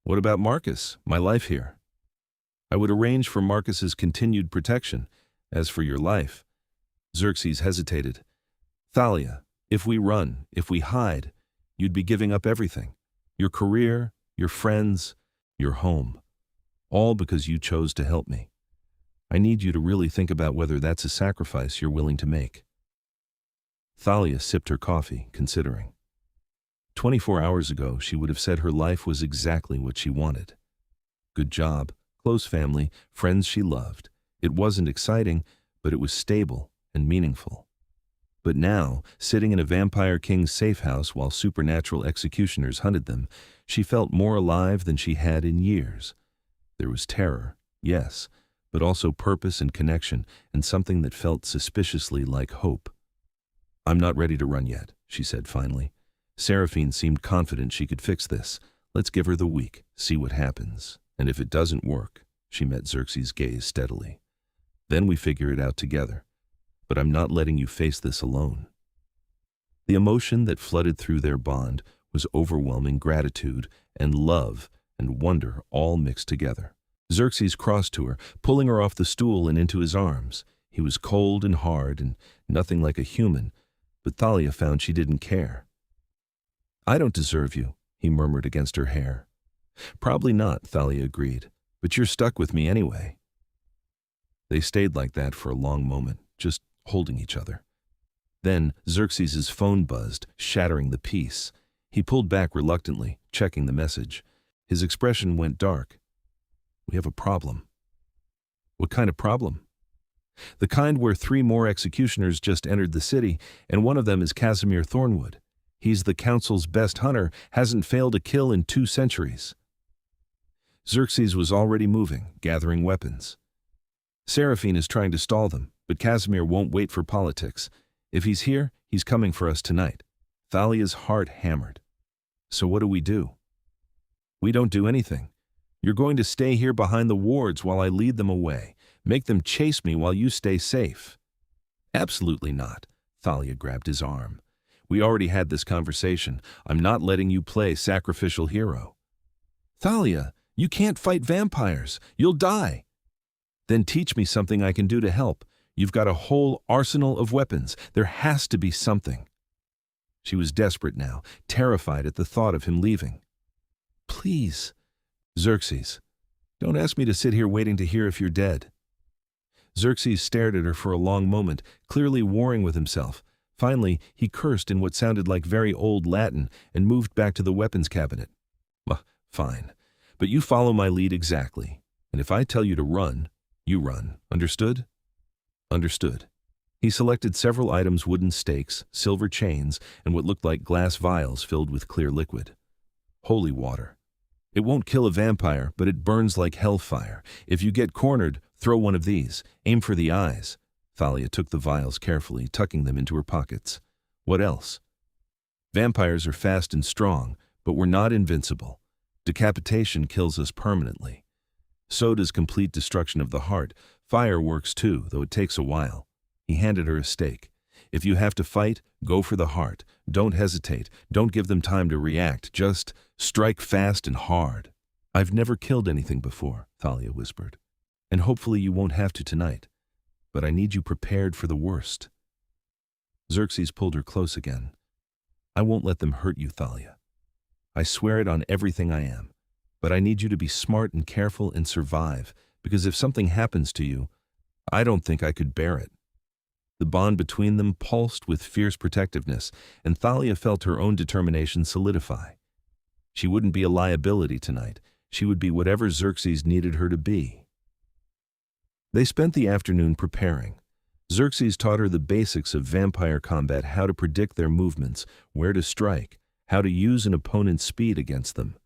What about Marcus, my life here? I would arrange for Marcus's continued protection. As for your life, Xerxes hesitated. Thalia, if we run, if we hide, you'd be giving up everything. Your career, your friends, your home. All because you chose to help me. I need you to really think about whether that's a sacrifice you're willing to make. Thalia sipped her coffee, considering. 24 hours ago, she would have said her life was exactly what she wanted. Good job, close family, friends she loved. It wasn't exciting, but it was stable and meaningful. But now, sitting in a vampire king's safe house while supernatural executioners hunted them, she felt more alive than she had in years. There was terror, yes, but also purpose and connection, and something that felt suspiciously like hope. I'm not ready to run yet, she said finally. Seraphine seemed confident she could fix this. Let's give her the week, see what happens. And if it doesn't work, she met Xerxes' gaze steadily. Then we figure it out together. But I'm not letting you face this alone. The emotion that flooded through their bond was overwhelming gratitude and love and wonder all mixed together. Xerxes crossed to her, pulling her off the stool and into his arms. He was cold and hard and nothing like a human, but Thalia found she didn't care. I don't deserve you, he murmured against her hair. Probably not, Thalia agreed, but you're stuck with me anyway. They stayed like that for a long moment, just holding each other. Then Xerxes' phone buzzed, shattering the peace. He pulled back reluctantly, checking the message. His expression went dark. We have a problem. What kind of problem? The kind where 3 more executioners just entered the city, and one of them is Casimir Thornwood. He's the council's best hunter, hasn't failed a kill in 2 centuries. Xerxes was already moving, gathering weapons. Seraphine is trying to stall them, but Casimir won't wait for politics. If he's here, he's coming for us tonight. Thalia's heart hammered. So what do? We don't do anything. You're going to stay here behind the wards while I lead them away. Make them chase me while you stay safe. Absolutely not. Thalia grabbed his arm. We already had this conversation. I'm not letting you play sacrificial hero. Thalia, you can't fight vampires. You'll die. Then teach me something I can do to help. You've got a whole arsenal of weapons. There has to be something. She was desperate now, terrified at the thought of him leaving. Please. Xerxes, don't ask me to sit here waiting to hear if you're dead. Xerxes stared at her for a long moment, clearly warring with himself. Finally, he cursed in what sounded like very old Latin and moved back to the weapons cabinet. Fine, but you follow my lead exactly. And if I tell you to run, you run. Understood? Understood. He selected several items: wooden stakes, silver chains, and what looked like glass vials filled with clear liquid. Holy water. It won't kill a vampire, but it burns like hellfire. If you get cornered, throw one of these. Aim for the eyes. Thalia took the vials carefully, tucking them into her pockets. What else? Vampires are fast and strong, but we're not invincible. Decapitation kills us permanently. So does complete destruction of the heart. Fire works too, though it takes a while. He handed her a stake. If you have to fight, go for the heart. Don't hesitate. Don't give them time to react. Just strike fast and hard. I've never killed anything before, Thalia whispered. And hopefully you won't have to tonight. But I need you prepared for the worst. Xerxes pulled her close again. I won't let them hurt you, Thalia. I swear it on everything I am. But I need you to be smart and careful and survive, because if something happens to you, I don't think I could bear it. The bond between them pulsed with fierce protectiveness, and Thalia felt her own determination solidify. She wouldn't be a liability tonight. She would be whatever Xerxes needed her to be. They spent the afternoon preparing. Xerxes taught her the basics of vampire combat, how to predict their movements, where to strike, how to use an opponent's speed against them.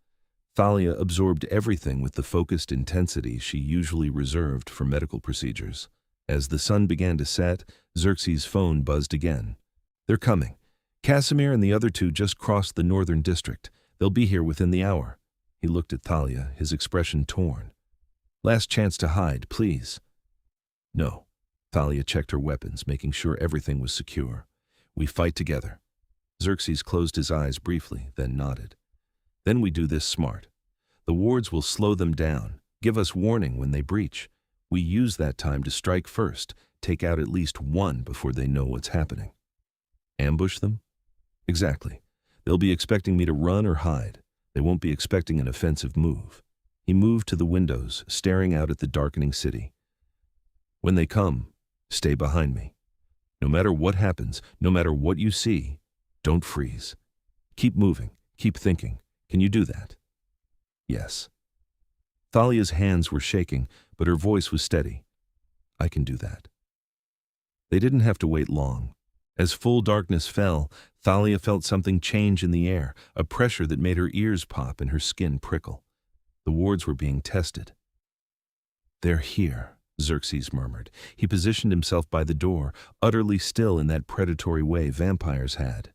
Thalia absorbed everything with the focused intensity she usually reserved for medical procedures. As the sun began to set, Xerxes' phone buzzed again. "They're coming. Casimir and the other two just crossed the northern district. They'll be here within the hour." He looked at Thalia, his expression torn. "Last chance to hide, please." "No." Thalia checked her weapons, making sure everything was secure. "We fight together." Xerxes closed his eyes briefly, then nodded. "Then we do this smart. The wards will slow them down, give us warning when they breach. We use that time to strike first, take out at least one before they know what's happening." "Ambush them?" "Exactly. They'll be expecting me to run or hide. They won't be expecting an offensive move." He moved to the windows, staring out at the darkening city. "When they come, stay behind me. No matter what happens, no matter what you see, don't freeze. Keep moving, keep thinking. Can you do that?" "Yes." Thalia's hands were shaking, but her voice was steady. "I can do that." They didn't have to wait long. As full darkness fell, Thalia felt something change in the air, a pressure that made her ears pop and her skin prickle. The wards were being tested. "They're here," Xerxes murmured. He positioned himself by the door, utterly still in that predatory way vampires had.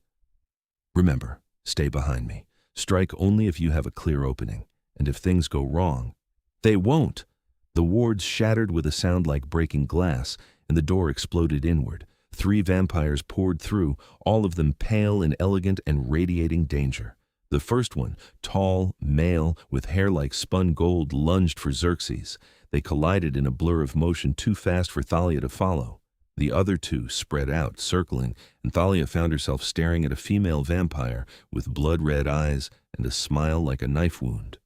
"Remember, stay behind me. Strike only if you have a clear opening. And if things go wrong—" "They won't!" The wards shattered with a sound like breaking glass, and the door exploded inward. 3 vampires poured through, all of them pale and elegant and radiating danger. The first one, tall, male, with hair like spun gold, lunged for Xerxes. They collided in a blur of motion too fast for Thalia to follow. The other 2 spread out, circling, and Thalia found herself staring at a female vampire with blood-red eyes and a smile like a knife wound.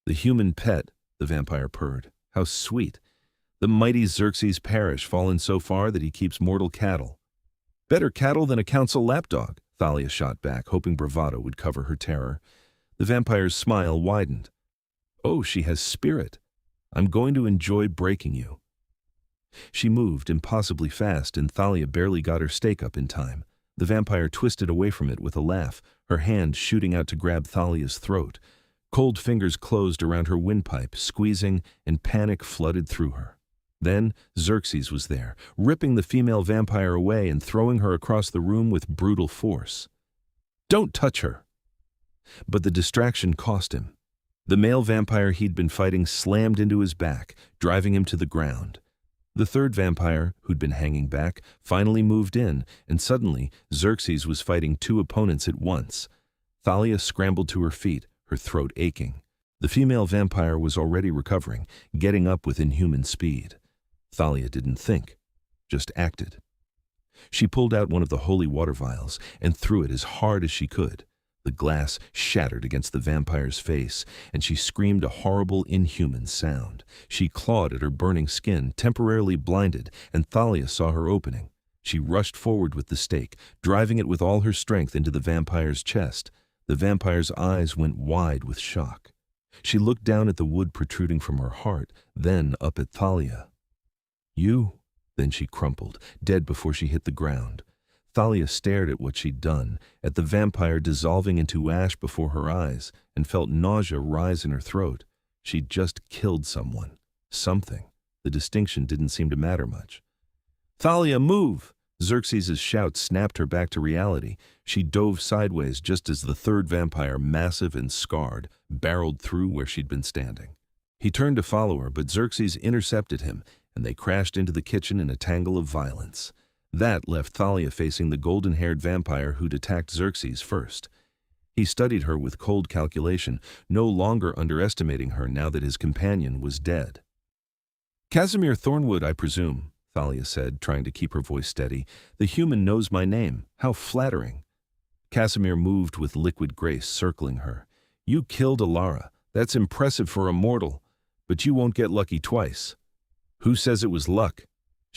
"The human pet," the vampire purred. "How sweet. The mighty Xerxes Parrish fallen so far that he keeps mortal cattle." "Better cattle than a council lapdog," Thalia shot back, hoping bravado would cover her terror. The vampire's smile widened. "Oh, she has spirit. I'm going to enjoy breaking you." She moved impossibly fast, and Thalia barely got her stake up in time. The vampire twisted away from it with a laugh, her hand shooting out to grab Thalia's throat. Cold fingers closed around her windpipe, squeezing, and panic flooded through her. Then Xerxes was there, ripping the female vampire away and throwing her across the room with brutal force. "Don't touch her!" But the distraction cost him. The male vampire he'd been fighting slammed into his back, driving him to the ground. The third vampire, who'd been hanging back, finally moved in, and suddenly Xerxes was fighting 2 opponents at once. Thalia scrambled to her feet, her throat aching. The female vampire was already recovering, getting up with inhuman speed. Thalia didn't think, just acted. She pulled out one of the holy water vials and threw it as hard as she could. The glass shattered against the vampire's face, and she screamed a horrible, inhuman sound. She clawed at her burning skin, temporarily blinded, and Thalia saw her opening. She rushed forward with the stake, driving it with all her strength into the vampire's chest. The vampire's eyes went wide with shock. She looked down at the wood protruding from her heart, then up at Thalia. "You?" Then she crumpled, dead before she hit the ground. Thalia stared at what she'd done, at the vampire dissolving into ash before her eyes, and felt nausea rise in her throat. She'd just killed someone. Something. The distinction didn't seem to matter much. "Thalia, move!" Xerxes' shout snapped her back to reality. She dove sideways just as the third vampire, massive and scarred, barreled through where she'd been standing. He turned to follow her, but Xerxes intercepted him, and they crashed into the kitchen in a tangle of violence. That left Thalia facing the golden-haired vampire who'd attacked Xerxes first. He studied her with cold calculation, no longer underestimating her now that his companion was dead. "Casimir Thornwood, I presume," Thalia said, trying to keep her voice steady. "The human knows my name. How flattering." Casimir moved with liquid grace, circling her. "You killed Alara. That's impressive for a mortal. But you won't get lucky twice." "Who says it was luck?"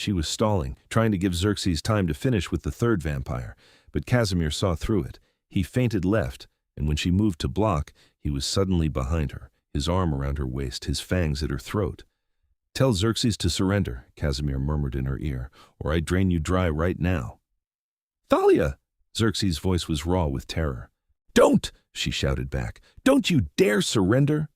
She was stalling, trying to give Xerxes time to finish with the third vampire, but Casimir saw through it. He feinted left, and when she moved to block, he was suddenly behind her, his arm around her waist, his fangs at her throat. "Tell Xerxes to surrender," Casimir murmured in her ear, "or I drain you dry right now." "Thalia!" Xerxes' voice was raw with terror. "Don't!" she shouted back. "Don't you dare surrender!"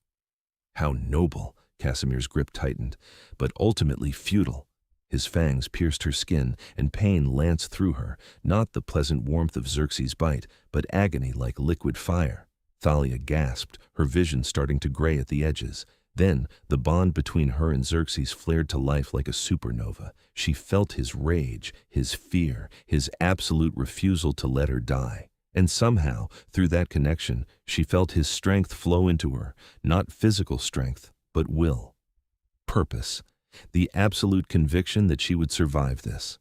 How noble! Casimir's grip tightened, but ultimately futile. His fangs pierced her skin, and pain lanced through her, not the pleasant warmth of Xerxes' bite, but agony like liquid fire. Thalia gasped, her vision starting to gray at the edges. Then, the bond between her and Xerxes flared to life like a supernova. She felt his rage, his fear, his absolute refusal to let her die. And somehow, through that connection, she felt his strength flow into her, not physical strength, but will. Purpose. The absolute conviction that she would survive this.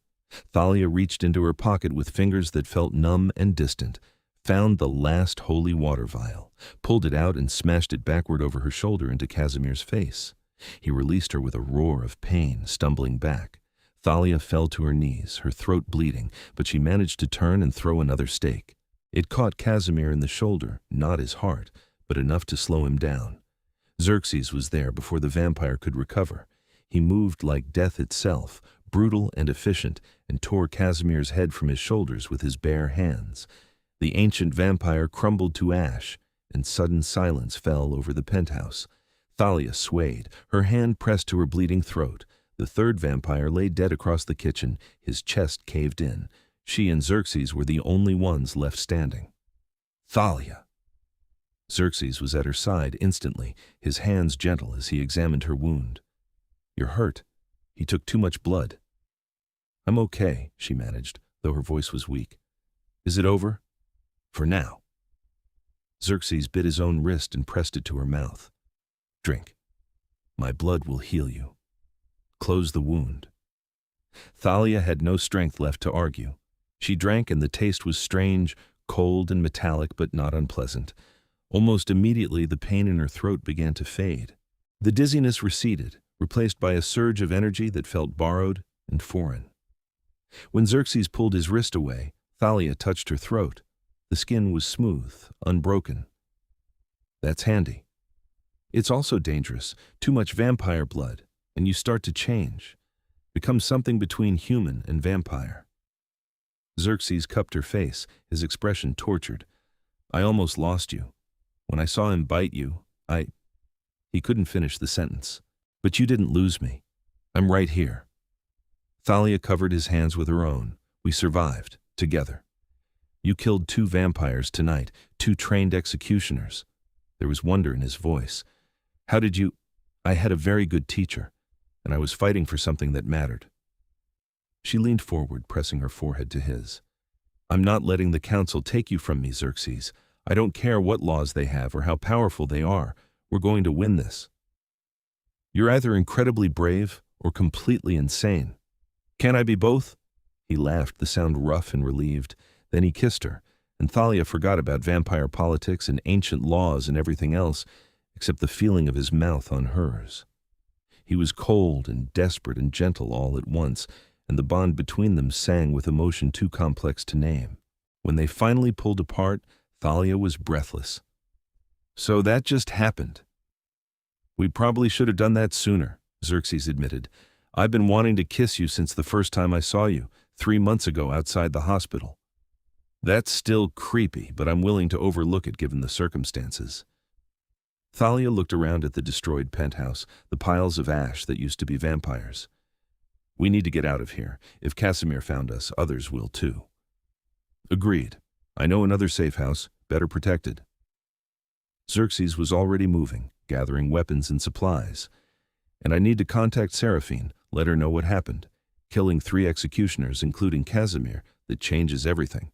Thalia reached into her pocket with fingers that felt numb and distant, found the last holy water vial, pulled it out and smashed it backward over her shoulder into Casimir's face. He released her with a roar of pain, stumbling back. Thalia fell to her knees, her throat bleeding, but she managed to turn and throw another stake. It caught Casimir in the shoulder, not his heart, but enough to slow him down. Xerxes was there before the vampire could recover. He moved like death itself, brutal and efficient, and tore Casimir's head from his shoulders with his bare hands. The ancient vampire crumbled to ash, and sudden silence fell over the penthouse. Thalia swayed, her hand pressed to her bleeding throat. The third vampire lay dead across the kitchen, his chest caved in. She and Xerxes were the only ones left standing. "Thalia!" Xerxes was at her side instantly, his hands gentle as he examined her wound. "You're hurt. He took too much blood." "I'm okay," she managed, though her voice was weak. "Is it over?" "For now." Xerxes bit his own wrist and pressed it to her mouth. "Drink. My blood will heal you. Close the wound." Thalia had no strength left to argue. She drank, and the taste was strange, cold and metallic, but not unpleasant. Almost immediately, the pain in her throat began to fade. The dizziness receded, replaced by a surge of energy that felt borrowed and foreign. When Xerxes pulled his wrist away, Thalia touched her throat. The skin was smooth, unbroken. That's handy. It's also dangerous. Too much vampire blood, and you start to change. Become something between human and vampire. Xerxes cupped her face, his expression tortured. "I almost lost you. When I saw him bite you, He couldn't finish the sentence. "But you didn't lose me. I'm right here." Thalia covered his hands with her own. "We survived, together. You killed 2 vampires tonight, 2 trained executioners." There was wonder in his voice. "How did you—" "I had a very good teacher, and I was fighting for something that mattered." She leaned forward, pressing her forehead to his. "I'm not letting the council take you from me, Xerxes. I don't care what laws they have or how powerful they are. We're going to win this. You're either incredibly brave or completely insane. Can't I be both?" He laughed, the sound rough and relieved. Then he kissed her, and Thalia forgot about vampire politics and ancient laws and everything else, except the feeling of his mouth on hers. He was cold and desperate and gentle all at once, and the bond between them sang with emotion too complex to name. When they finally pulled apart, Thalia was breathless. "So that just happened." "We probably should have done that sooner," Xerxes admitted. "I've been wanting to kiss you since the first time I saw you, 3 months ago outside the hospital." "That's still creepy, but I'm willing to overlook it given the circumstances." Thalia looked around at the destroyed penthouse, the piles of ash that used to be vampires. "We need to get out of here. If Casimir found us, others will too." "Agreed. I know another safe house, better protected." Xerxes was already moving, gathering weapons and supplies. "And I need to contact Seraphine, let her know what happened. Killing 3 executioners, including Casimir, that changes everything."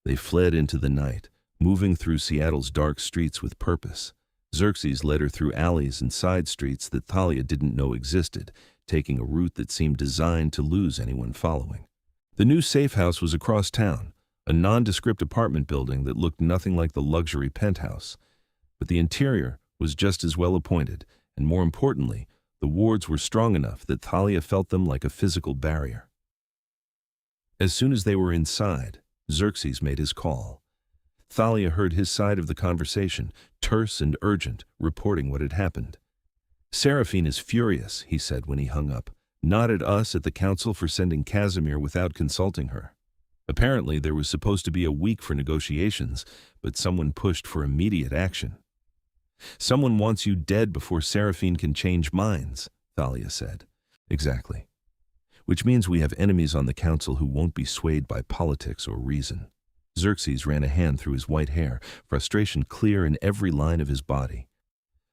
They fled into the night, moving through Seattle's dark streets with purpose. Xerxes led her through alleys and side streets that Thalia didn't know existed, taking a route that seemed designed to lose anyone following. The new safe house was across town, a nondescript apartment building that looked nothing like the luxury penthouse. But the interior was just as well appointed, and more importantly, The wards were strong enough that Thalia felt them like a physical barrier. As soon as they were inside, Xerxes made his call. Thalia heard his side of the conversation, terse and urgent, reporting what had happened. "Seraphine is furious," he said when he hung up, "not at us at the council for sending Casimir without consulting her. Apparently there was supposed to be a week for negotiations, but someone pushed for immediate action." "Someone wants you dead before Seraphine can change minds," Thalia said. "Exactly. Which means we have enemies on the council who won't be swayed by politics or reason." Xerxes ran a hand through his white hair, frustration clear in every line of his body.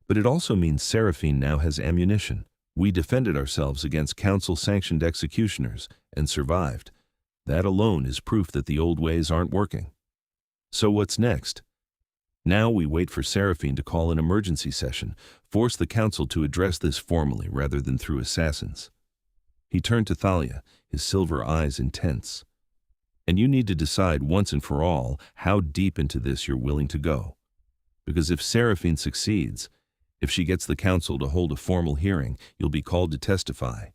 "But it also means Seraphine now has ammunition. We defended ourselves against council-sanctioned executioners and survived. That alone is proof that the old ways aren't working. So what's next? Now we wait for Seraphine to call an emergency session, force the council to address this formally rather than through assassins." He turned to Thalia, his silver eyes intense. "And you need to decide once and for all how deep into this you're willing to go. Because if Seraphine succeeds, if she gets the council to hold a formal hearing, you'll be called to testify.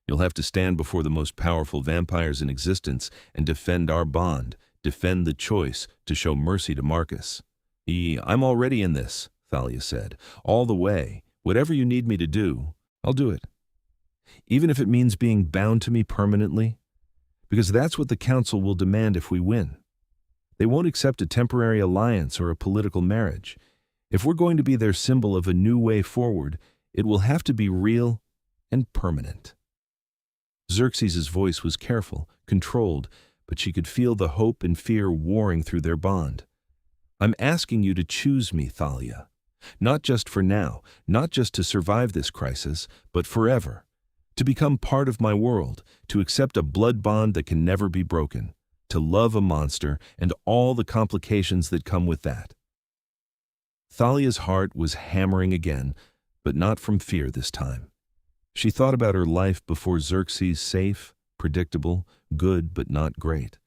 You'll have to stand before the most powerful vampires in existence and defend our bond, defend the choice to show mercy to Marcus." "I'm already in this," Thalia said. "All the way. Whatever you need me to do, I'll do it. Even if it means being bound to me permanently. Because that's what the council will demand if we win. They won't accept a temporary alliance or a political marriage. If we're going to be their symbol of a new way forward, it will have to be real and permanent." Xerxes' voice was careful, controlled, but she could feel the hope and fear warring through their bond. "I'm asking you to choose me, Thalia. Not just for now, not just to survive this crisis, but forever. To become part of my world, to accept a blood bond that can never be broken, to love a monster and all the complications that come with that." Thalia's heart was hammering again, but not from fear this time. She thought about her life before Xerxes, safe, predictable, good but not great.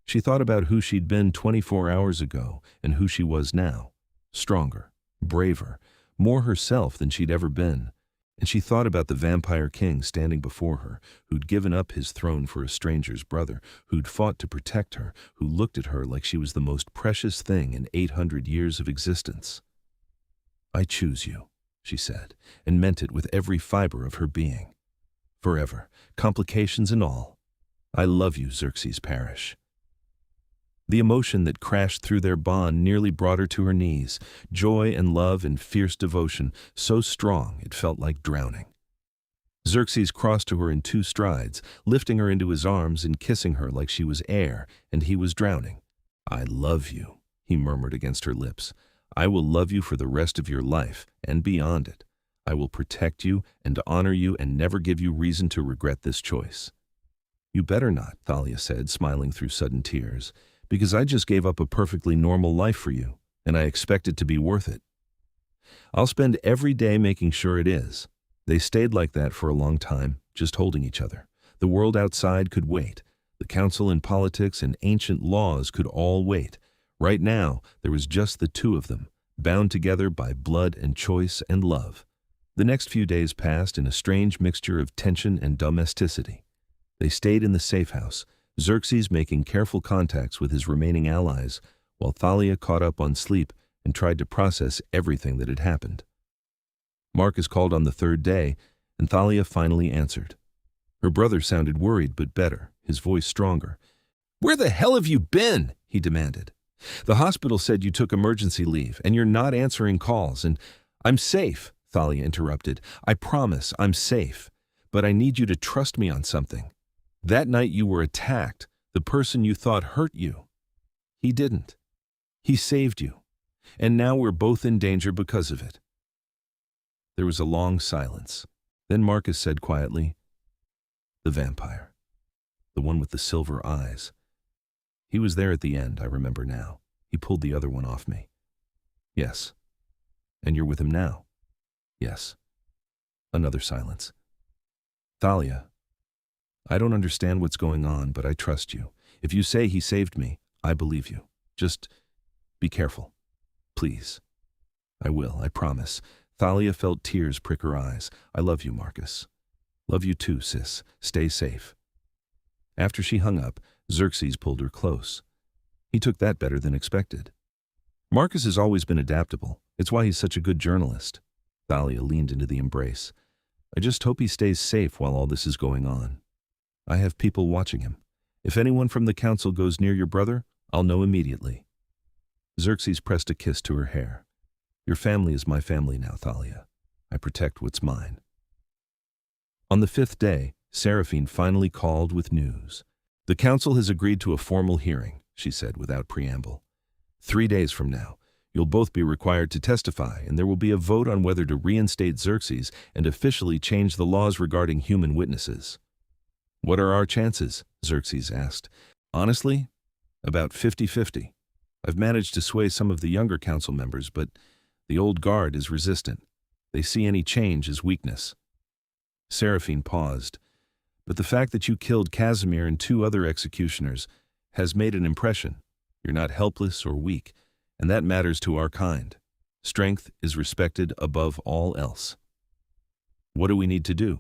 She thought about who she'd been 24 hours ago and who she was now, stronger, braver, more herself than she'd ever been. And she thought about the vampire king standing before her, who'd given up his throne for a stranger's brother, who'd fought to protect her, who looked at her like she was the most precious thing in 800 years of existence. "I choose you," she said, and meant it with every fiber of her being. "Forever, complications and all. I love you, Xerxes Parrish." The emotion that crashed through their bond nearly brought her to her knees, joy and love and fierce devotion, so strong it felt like drowning. Xerxes crossed to her in 2 strides, lifting her into his arms and kissing her like she was air and he was drowning. "I love you," he murmured against her lips. "I will love you for the rest of your life and beyond it. I will protect you and honor you and never give you reason to regret this choice." "You better not," Thalia said, smiling through sudden tears. "Because I just gave up a perfectly normal life for you, and I expect it to be worth it. I'll spend every day making sure it is." They stayed like that for a long time, just holding each other. The world outside could wait. The council and politics and ancient laws could all wait. Right now, there was just the two of them, bound together by blood and choice and love. The next few days passed in a strange mixture of tension and domesticity. They stayed in the safe house, Xerxes making careful contacts with his remaining allies, while Thalia caught up on sleep and tried to process everything that had happened. Marcus called on the 3rd day, and Thalia finally answered. Her brother sounded worried but better, his voice stronger. "Where the hell have you been?" he demanded. "The hospital said you took emergency leave, and you're not answering calls, and—" "I'm safe," Thalia interrupted. "I promise I'm safe, but I need you to trust me on something. That night you were attacked. The person you thought hurt you. He didn't. He saved you. And now we're both in danger because of it." There was a long silence. Then Marcus said quietly, "The vampire. The one with the silver eyes. He was there at the end, I remember now. He pulled the other one off me." "Yes. And you're with him now?" "Yes." Another silence. "Thalia, I don't understand what's going on, but I trust you. If you say he saved me, I believe you. Just be careful. Please." "I will, I promise." Thalia felt tears prick her eyes. I love you, Marcus. Love you too, sis. Stay safe. After she hung up, Xerxes pulled her close. He took that better than expected. Marcus has always been adaptable. It's why he's such a good journalist. Thalia leaned into the embrace. I just hope he stays safe while all this is going on. I have people watching him. If anyone from the council goes near your brother, I'll know immediately. Xerxes pressed a kiss to her hair. Your family is my family now, Thalia. I protect what's mine. On the 5th day, Seraphine finally called with news. The council has agreed to a formal hearing, she said without preamble. 3 days from now, you'll both be required to testify, and there will be a vote on whether to reinstate Xerxes and officially change the laws regarding human witnesses. What are our chances? Xerxes asked. Honestly, about 50-50. I've managed to sway some of the younger council members, but the old guard is resistant. They see any change as weakness. Seraphine paused. But the fact that you killed Casimir and 2 other executioners has made an impression. You're not helpless or weak, and that matters to our kind. Strength is respected above all else. What do we need to do?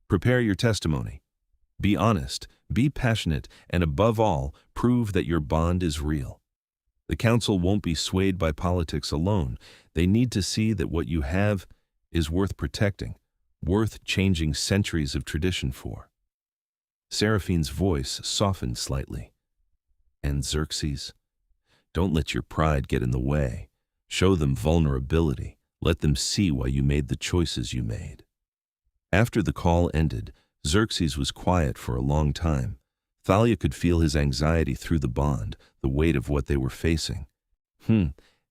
Prepare your testimony. Be honest, be passionate, and above all, prove that your bond is real. The council won't be swayed by politics alone. They need to see that what you have is worth protecting, worth changing centuries of tradition for. Seraphine's voice softened slightly. And Xerxes? Don't let your pride get in the way. Show them vulnerability. Let them see why you made the choices you made. After the call ended, Xerxes was quiet for a long time. Thalia could feel his anxiety through the bond, the weight of what they were facing.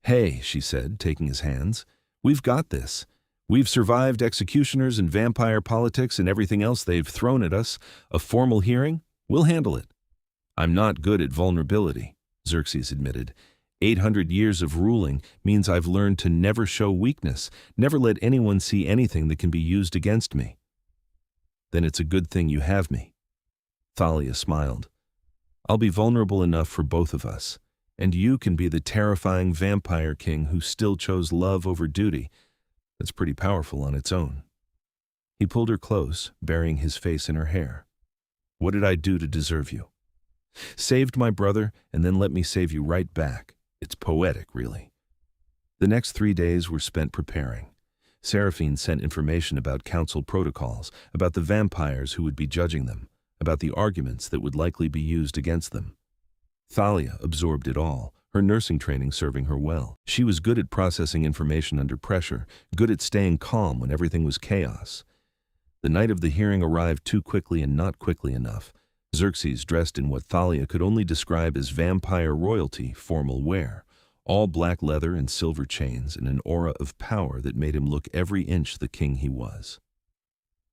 Hey, she said, taking his hands. We've got this. We've survived executioners and vampire politics and everything else they've thrown at us. A formal hearing? We'll handle it. I'm not good at vulnerability, Xerxes admitted. 800 years of ruling means I've learned to never show weakness, never let anyone see anything that can be used against me. Then it's a good thing you have me. Thalia smiled. I'll be vulnerable enough for both of us, and you can be the terrifying vampire king who still chose love over duty. That's pretty powerful on its own. He pulled her close, burying his face in her hair. What did I do to deserve you? Saved my brother, and then let me save you right back. It's poetic, really. The next 3 days were spent preparing. Seraphine sent information about council protocols, about the vampires who would be judging them, about the arguments that would likely be used against them. Thalia absorbed it all, her nursing training serving her well. She was good at processing information under pressure, good at staying calm when everything was chaos. The night of the hearing arrived too quickly and not quickly enough. Xerxes dressed in what Thalia could only describe as vampire royalty formal wear, all black leather and silver chains and an aura of power that made him look every inch the king he was.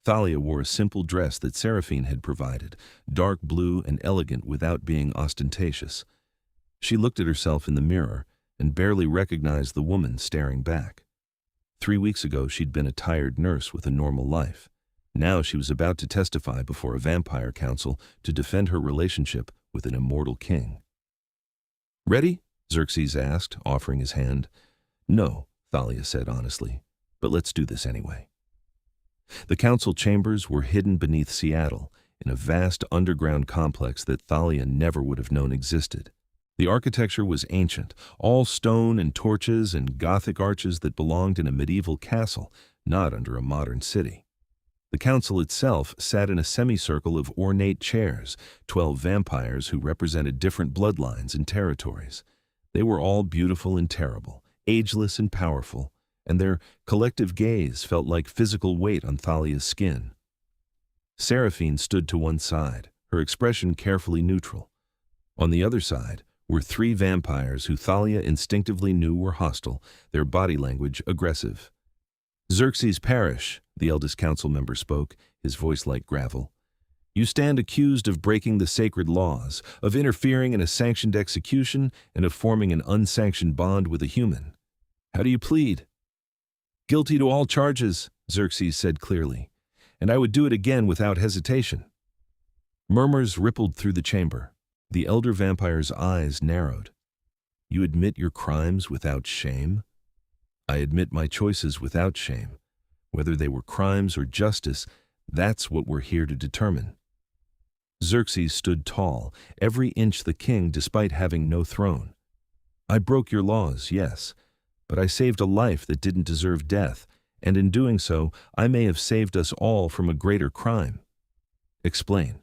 Thalia wore a simple dress that Seraphine had provided, dark blue and elegant without being ostentatious. She looked at herself in the mirror and barely recognized the woman staring back. 3 weeks ago she'd been a tired nurse with a normal life. Now she was about to testify before a vampire council to defend her relationship with an immortal king. Ready? Xerxes asked, offering his hand. No, Thalia said honestly, but let's do this anyway. The council chambers were hidden beneath Seattle, in a vast underground complex that Thalia never would have known existed. The architecture was ancient, all stone and torches and Gothic arches that belonged in a medieval castle, not under a modern city. The council itself sat in a semicircle of ornate chairs, 12 vampires who represented different bloodlines and territories. They were all beautiful and terrible, ageless and powerful, and their collective gaze felt like physical weight on Thalia's skin. Seraphine stood to one side, her expression carefully neutral. On the other side were 3 vampires who Thalia instinctively knew were hostile, their body language aggressive. Xerxes Parrish, the eldest council member spoke, his voice like gravel. You stand accused of breaking the sacred laws, of interfering in a sanctioned execution, and of forming an unsanctioned bond with a human. How do you plead? Guilty to all charges, Xerxes said clearly, and I would do it again without hesitation. Murmurs rippled through the chamber. The elder vampire's eyes narrowed. You admit your crimes without shame? I admit my choices without shame. Whether they were crimes or justice, that's what we're here to determine. Xerxes stood tall, every inch the king despite having no throne. I broke your laws, yes, but I saved a life that didn't deserve death, and in doing so, I may have saved us all from a greater crime. Explain.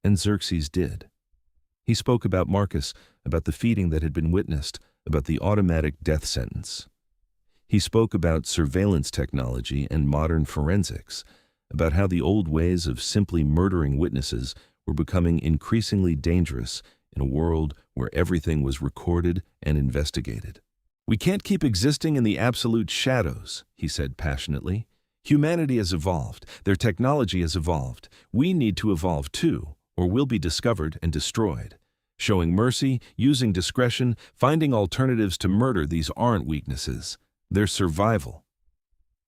And Xerxes did. He spoke about Marcus, about the feeding that had been witnessed, about the automatic death sentence. He spoke about surveillance technology and modern forensics, about how the old ways of simply murdering witnesses were becoming increasingly dangerous in a world where everything was recorded and investigated. We can't keep existing in the absolute shadows, he said passionately. Humanity has evolved. Their technology has evolved. We need to evolve too, or we'll be discovered and destroyed. Showing mercy, using discretion, finding alternatives to murder, these aren't weaknesses. They're survival.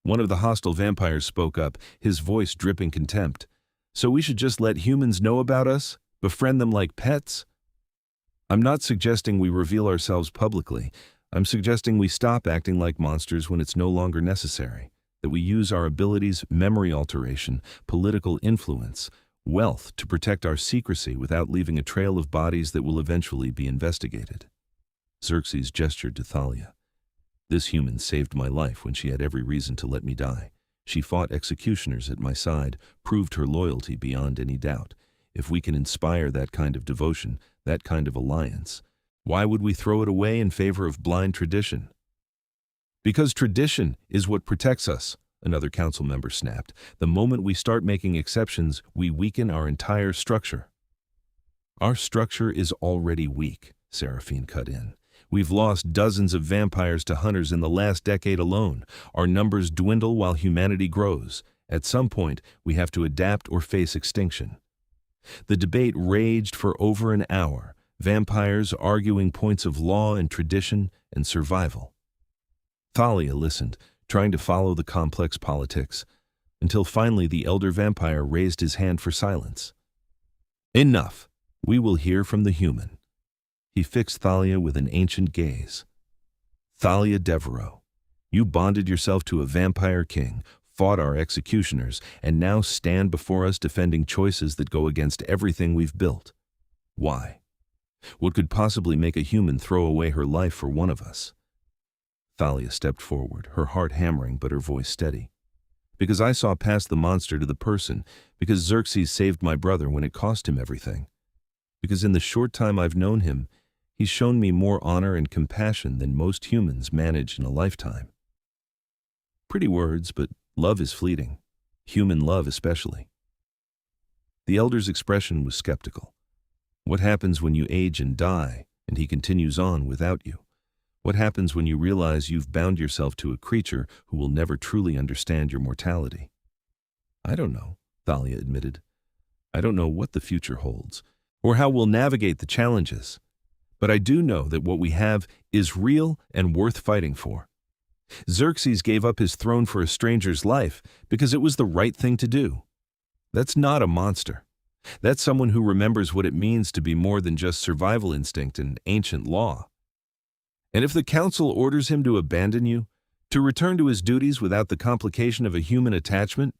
One of the hostile vampires spoke up, his voice dripping contempt. So we should just let humans know about us? Befriend them like pets? I'm not suggesting we reveal ourselves publicly. I'm suggesting we stop acting like monsters when it's no longer necessary, that we use our abilities, memory alteration, political influence, wealth to protect our secrecy without leaving a trail of bodies that will eventually be investigated. Xerxes gestured to Thalia. This human saved my life when she had every reason to let me die. She fought executioners at my side, proved her loyalty beyond any doubt. If we can inspire that kind of devotion, that kind of alliance, why would we throw it away in favor of blind tradition? Because tradition is what protects us, another council member snapped. The moment we start making exceptions, we weaken our entire structure. Our structure is already weak, Seraphine cut in. We've lost dozens of vampires to hunters in the last decade alone. Our numbers dwindle while humanity grows. At some point, we have to adapt or face extinction. The debate raged for over an hour, vampires arguing points of law and tradition and survival. Thalia listened, trying to follow the complex politics, until finally the elder vampire raised his hand for silence. Enough. We will hear from the human. He fixed Thalia with an ancient gaze. Thalia Devereaux, you bonded yourself to a vampire king, fought our executioners, and now stand before us defending choices that go against everything we've built. Why? What could possibly make a human throw away her life for one of us? Thalia stepped forward, her heart hammering but her voice steady. Because I saw past the monster to the person, because Xerxes saved my brother when it cost him everything. Because in the short time I've known him, he's shown me more honor and compassion than most humans manage in a lifetime. Pretty words, but love is fleeting. Human love especially. The elder's expression was skeptical. What happens when you age and die, and he continues on without you? What happens when you realize you've bound yourself to a creature who will never truly understand your mortality? I don't know, Thalia admitted. I don't know what the future holds, or how we'll navigate the challenges. But I do know that what we have is real and worth fighting for. Xerxes gave up his throne for a stranger's life because it was the right thing to do. That's not a monster. That's someone who remembers what it means to be more than just survival instinct and ancient law. And if the council orders him to abandon you, to return to his duties without the complication of a human attachment?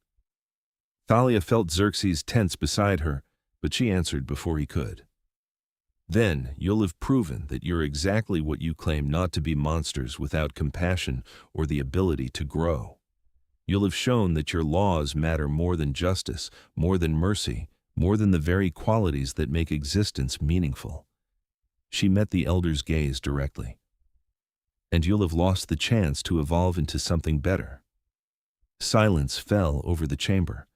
Thalia felt Xerxes tense beside her, but she answered before he could. Then you'll have proven that you're exactly what you claim not to be, monsters without compassion or the ability to grow. You'll have shown that your laws matter more than justice, more than mercy, more than the very qualities that make existence meaningful. She met the elder's gaze directly. And you'll have lost the chance to evolve into something better. Silence fell over the chamber.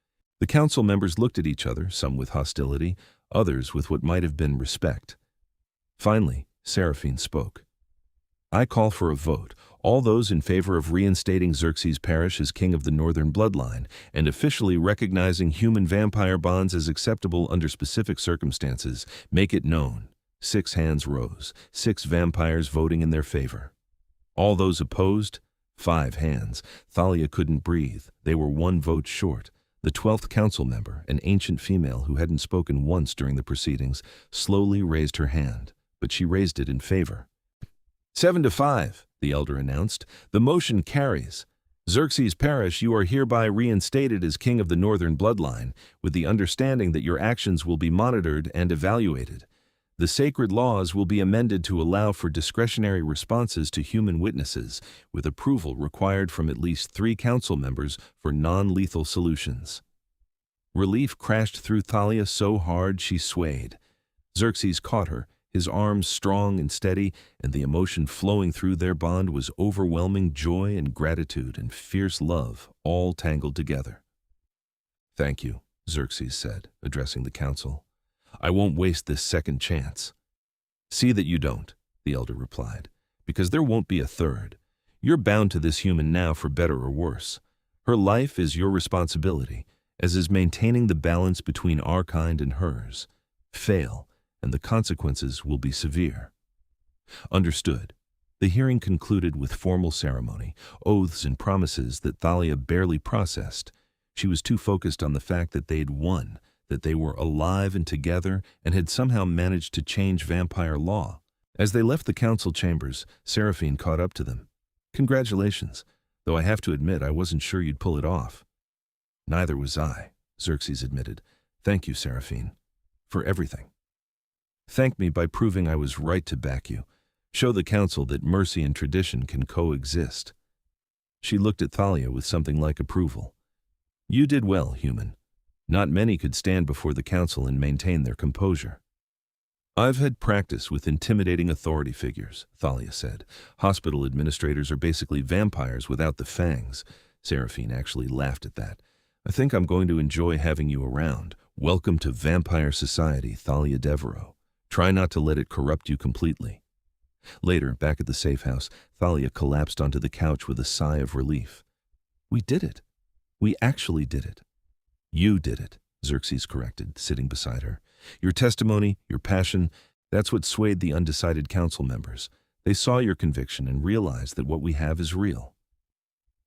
The council members looked at each other, some with hostility, others with what might have been respect. Finally, Seraphine spoke. I call for a vote. All those in favor of reinstating Xerxes Parrish as king of the northern bloodline and officially recognizing human vampire bonds as acceptable under specific circumstances, make it known. 6 hands rose, 6 vampires voting in their favor. All those opposed? 5 hands. Thalia couldn't breathe. They were 1 vote short. The 12th council member, an ancient female who hadn't spoken once during the proceedings, slowly raised her hand, but she raised it in favor. 7-5. the elder announced. "The motion carries. Xerxes Parrish, you are hereby reinstated as king of the northern bloodline, with the understanding that your actions will be monitored and evaluated. The sacred laws will be amended to allow for discretionary responses to human witnesses, with approval required from at least 3 council members for non-lethal solutions." Relief crashed through Thalia so hard she swayed. Xerxes caught her, his arms strong and steady, and the emotion flowing through their bond was overwhelming joy and gratitude and fierce love, all tangled together. "Thank you," Xerxes said, addressing the council. "I won't waste this second chance." "See that you don't," the elder replied, "because there won't be a third. You're bound to this human now for better or worse. Her life is your responsibility, as is maintaining the balance between our kind and hers. Fail, and the consequences will be severe." Understood. The hearing concluded with formal ceremony, oaths and promises that Thalia barely processed. She was too focused on the fact that they'd won, that they were alive and together, and had somehow managed to change vampire law. As they left the council chambers, Seraphine caught up to them. "Congratulations, though I have to admit I wasn't sure you'd pull it off." "Neither was I," Xerxes admitted. "Thank you, Seraphine, for everything. Thank me by proving I was right to back you. Show the council that mercy and tradition can coexist." She looked at Thalia with something like approval. "You did well, human. Not many could stand before the council and maintain their composure." "I've had practice with intimidating authority figures," Thalia said. "Hospital administrators are basically vampires without the fangs." Seraphine actually laughed at that. "I think I'm going to enjoy having you around. Welcome to vampire society, Thalia Devereaux. Try not to let it corrupt you completely." Later, back at the safe house, Thalia collapsed onto the couch with a sigh of relief. "We did it. We actually did it." "You did it," Xerxes corrected, sitting beside her. "Your testimony, your passion, that's what swayed the undecided council members. They saw your conviction and realized that what we have is real."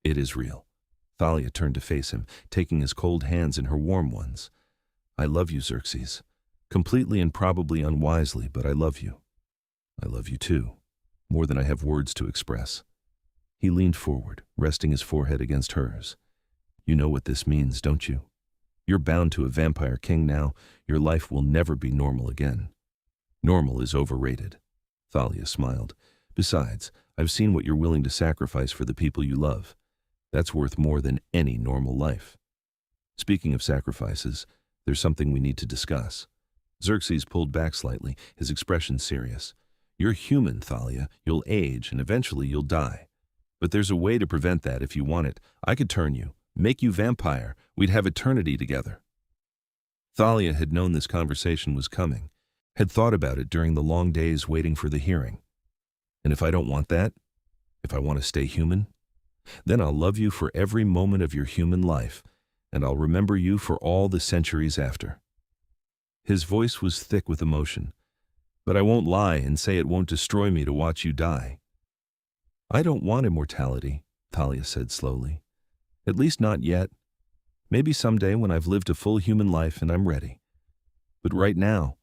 "It is real." Thalia turned to face him, taking his cold hands in her warm ones. "I love you, Xerxes. Completely and probably unwisely, but I love you. I love you too, more than I have words to express." He leaned forward, resting his forehead against hers. "You know what this means, don't you? You're bound to a vampire king now. Your life will never be normal again." "Normal is overrated." Thalia smiled. "Besides, I've seen what you're willing to sacrifice for the people you love. That's worth more than any normal life." "Speaking of sacrifices, there's something we need to discuss." Xerxes pulled back slightly, his expression serious. "You're human, Thalia. You'll age, and eventually you'll die. But there's a way to prevent that if you want it. I could turn you, make you vampire. We'd have eternity together." Thalia had known this conversation was coming, had thought about it during the long days waiting for the hearing. "And if I don't want that? If I want to stay human? Then I'll love you for every moment of your human life, and I'll remember you for all the centuries after." His voice was thick with emotion. "But I won't lie and say it won't destroy me to watch you die." "I don't want immortality," Thalia said slowly. "At least not yet. Maybe someday when I've lived a full human life and I'm ready. But right now,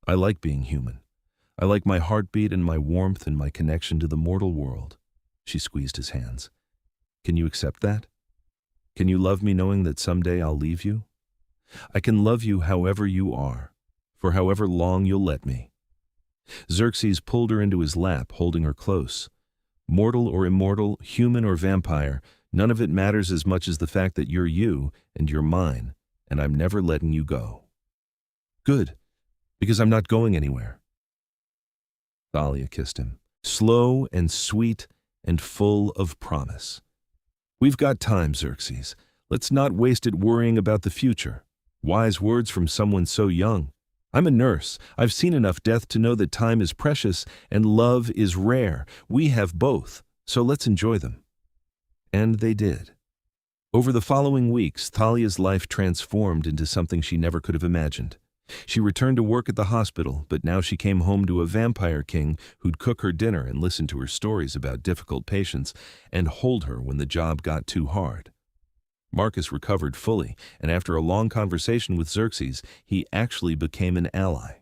I like being human. I like my heartbeat and my warmth and my connection to the mortal world." She squeezed his hands. "Can you accept that? Can you love me knowing that someday I'll leave you? I can love you however you are, for however long you'll let me." Xerxes pulled her into his lap, holding her close. "Mortal or immortal, human or vampire, none of it matters as much as the fact that you're you and you're mine, and I'm never letting you go." "Good, because I'm not going anywhere." Thalia kissed him, slow and sweet and full of promise. "We've got time, Xerxes. Let's not waste it worrying about the future." Wise words from someone so young. "I'm a nurse. I've seen enough death to know that time is precious and love is rare. We have both, so let's enjoy them." And they did. Over the following weeks, Thalia's life transformed into something she never could have imagined. She returned to work at the hospital, but now she came home to a vampire king who'd cook her dinner and listen to her stories about difficult patients and hold her when the job got too hard. Marcus recovered fully, and after a long conversation with Xerxes, he actually became an ally.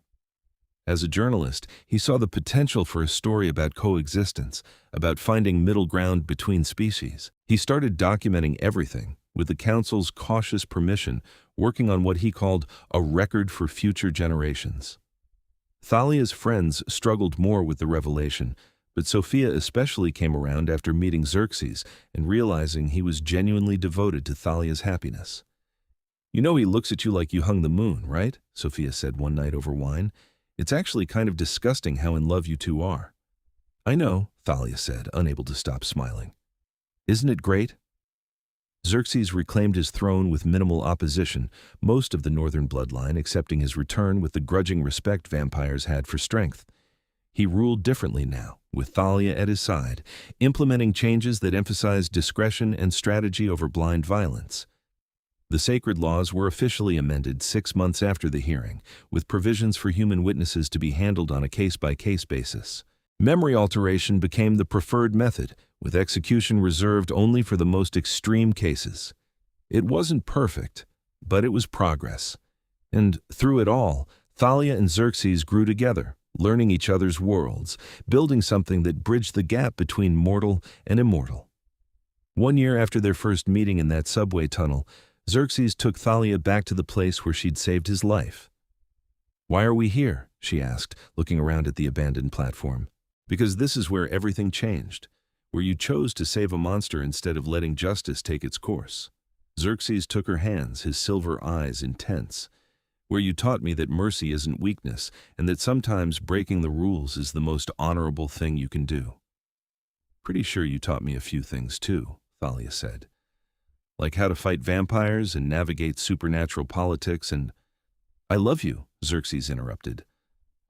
As a journalist, he saw the potential for a story about coexistence, about finding middle ground between species. He started documenting everything, with the council's cautious permission, working on what he called a record for future generations. Thalia's friends struggled more with the revelation, but Sophia especially came around after meeting Xerxes and realizing he was genuinely devoted to Thalia's happiness. "You know he looks at you like you hung the moon, right?" Sophia said one night over wine. "It's actually kind of disgusting how in love you two are." "I know," Thalia said, unable to stop smiling. "Isn't it great?" Xerxes reclaimed his throne with minimal opposition, most of the northern bloodline accepting his return with the grudging respect vampires had for strength. He ruled differently now, with Thalia at his side, implementing changes that emphasized discretion and strategy over blind violence. The sacred laws were officially amended 6 months after the hearing, with provisions for human witnesses to be handled on a case-by-case basis. Memory alteration became the preferred method, with execution reserved only for the most extreme cases. It wasn't perfect, but it was progress. And through it all, Thalia and Xerxes grew together, learning each other's worlds, building something that bridged the gap between mortal and immortal. 1 year after their first meeting in that subway tunnel, Xerxes took Thalia back to the place where she'd saved his life. "Why are we here?" she asked, looking around at the abandoned platform. "Because this is where everything changed, where you chose to save a monster instead of letting justice take its course." Xerxes took her hands, his silver eyes intense. "Where you taught me that mercy isn't weakness, and that sometimes breaking the rules is the most honorable thing you can do." "Pretty sure you taught me a few things too," Thalia said. "Like how to fight vampires and navigate supernatural politics and—" "I love you," Xerxes interrupted.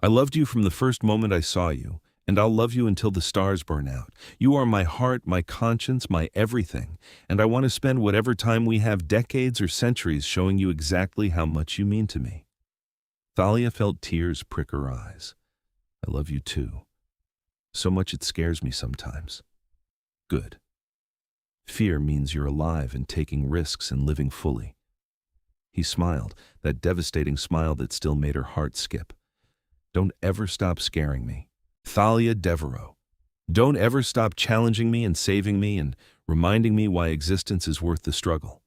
"I loved you from the first moment I saw you, and I'll love you until the stars burn out. You are my heart, my conscience, my everything, and I want to spend whatever time we have, decades or centuries, showing you exactly how much you mean to me." Thalia felt tears prick her eyes. "I love you too. So much it scares me sometimes." "Good. Fear means you're alive and taking risks and living fully." He smiled, that devastating smile that still made her heart skip. "Don't ever stop scaring me. Thalia Devereaux. Don't ever stop challenging me and saving me and reminding me why existence is worth the struggle."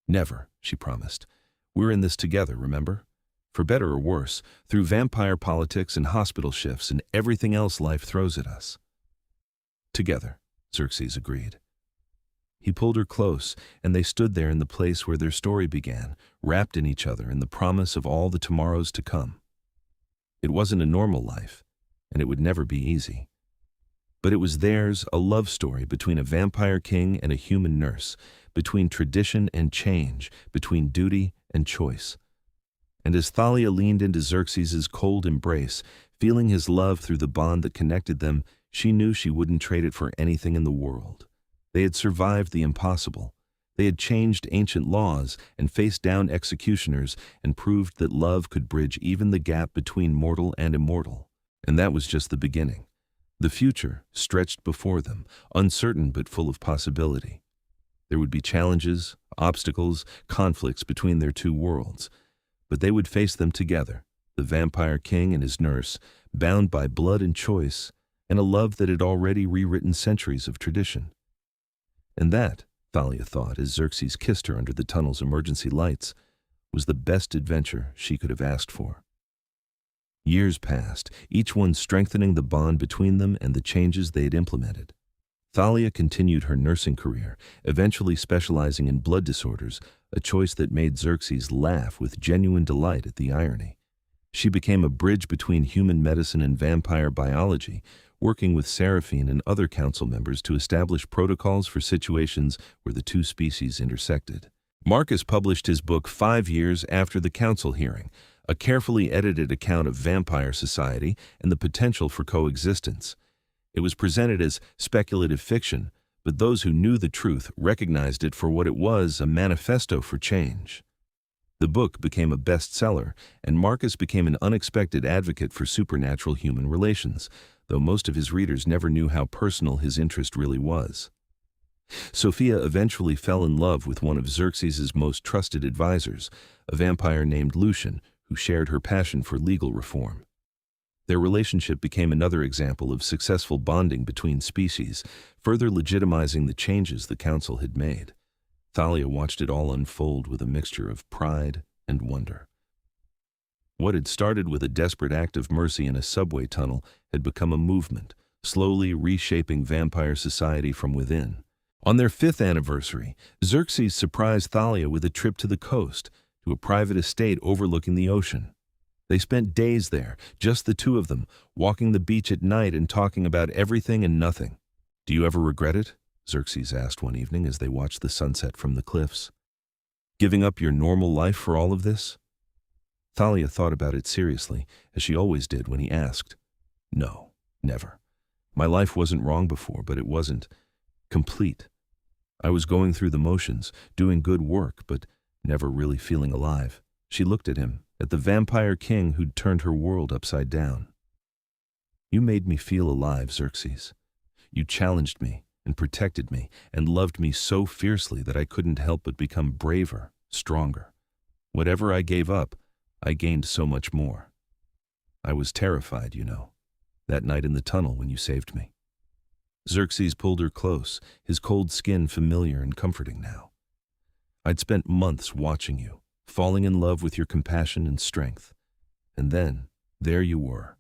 "Never," she promised. "We're in this together, remember? For better or worse, through vampire politics and hospital shifts and everything else life throws at us." "Together," Xerxes agreed. He pulled her close, and they stood there in the place where their story began, wrapped in each other in the promise of all the tomorrows to come. It wasn't a normal life, and it would never be easy. But it was theirs, a love story between a vampire king and a human nurse, between tradition and change, between duty and choice. And as Thalia leaned into Xerxes' cold embrace, feeling his love through the bond that connected them, she knew she wouldn't trade it for anything in the world. They had survived the impossible. They had changed ancient laws and faced down executioners and proved that love could bridge even the gap between mortal and immortal. And that was just the beginning. The future stretched before them, uncertain but full of possibility. There would be challenges, obstacles, conflicts between their two worlds, but they would face them together, the vampire king and his nurse, bound by blood and choice, and a love that had already rewritten centuries of tradition. And that, Thalia thought as Xerxes kissed her under the tunnel's emergency lights, was the best adventure she could have asked for. Years passed, each one strengthening the bond between them and the changes they had implemented. Thalia continued her nursing career, eventually specializing in blood disorders, a choice that made Xerxes laugh with genuine delight at the irony. She became a bridge between human medicine and vampire biology, working with Seraphine and other council members to establish protocols for situations where the two species intersected. Marcus published his book 5 years after the council hearing, a carefully edited account of vampire society and the potential for coexistence. It was presented as speculative fiction, but those who knew the truth recognized it for what it was, a manifesto for change. The book became a bestseller, and Marcus became an unexpected advocate for supernatural human relations, though most of his readers never knew how personal his interest really was. Sophia eventually fell in love with one of Xerxes' most trusted advisors, a vampire named Lucian, who shared her passion for legal reform. Their relationship became another example of successful bonding between species, further legitimizing the changes the council had made. Thalia watched it all unfold with a mixture of pride and wonder. What had started with a desperate act of mercy in a subway tunnel had become a movement, slowly reshaping vampire society from within. On their 5th anniversary, Xerxes surprised Thalia with a trip to the coast, to a private estate overlooking the ocean. They spent days there, just the two of them, walking the beach at night and talking about everything and nothing. "Do you ever regret it?" Xerxes asked one evening as they watched the sunset from the cliffs. "Giving up your normal life for all of this?" Thalia thought about it seriously, as she always did when he asked. "No, never. My life wasn't wrong before, but it wasn't complete. I was going through the motions, doing good work, but never really feeling alive." She looked at him, at the vampire king who'd turned her world upside down. "You made me feel alive, Xerxes. You challenged me and protected me and loved me so fiercely that I couldn't help but become braver, stronger. Whatever I gave up, I gained so much more. I was terrified, you know, that night in the tunnel when you saved me." Xerxes pulled her close, his cold skin familiar and comforting now. "I'd spent months watching you, falling in love with your compassion and strength. And then, there you were,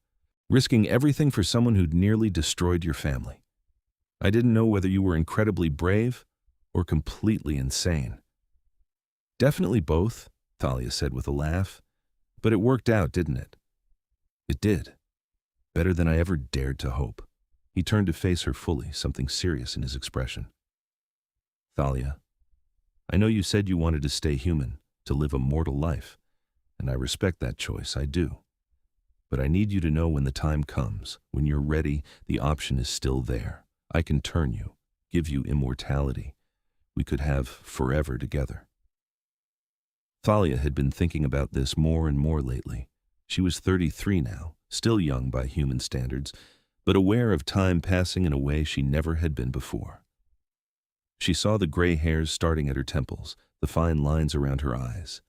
risking everything for someone who'd nearly destroyed your family. I didn't know whether you were incredibly brave or completely insane." "Definitely both," Thalia said with a laugh. "But it worked out, didn't it?" "It did. Better than I ever dared to hope." He turned to face her fully, something serious in his expression. "Thalia, I know you said you wanted to stay human, to live a mortal life, and I respect that choice, I do. But I need you to know when the time comes, when you're ready, the option is still there. I can turn you, give you immortality. We could have forever together." Thalia had been thinking about this more and more lately. She was 33 now, still young by human standards, but aware of time passing in a way she never had been before. She saw the gray hairs starting at her temples, the fine lines around her eyes.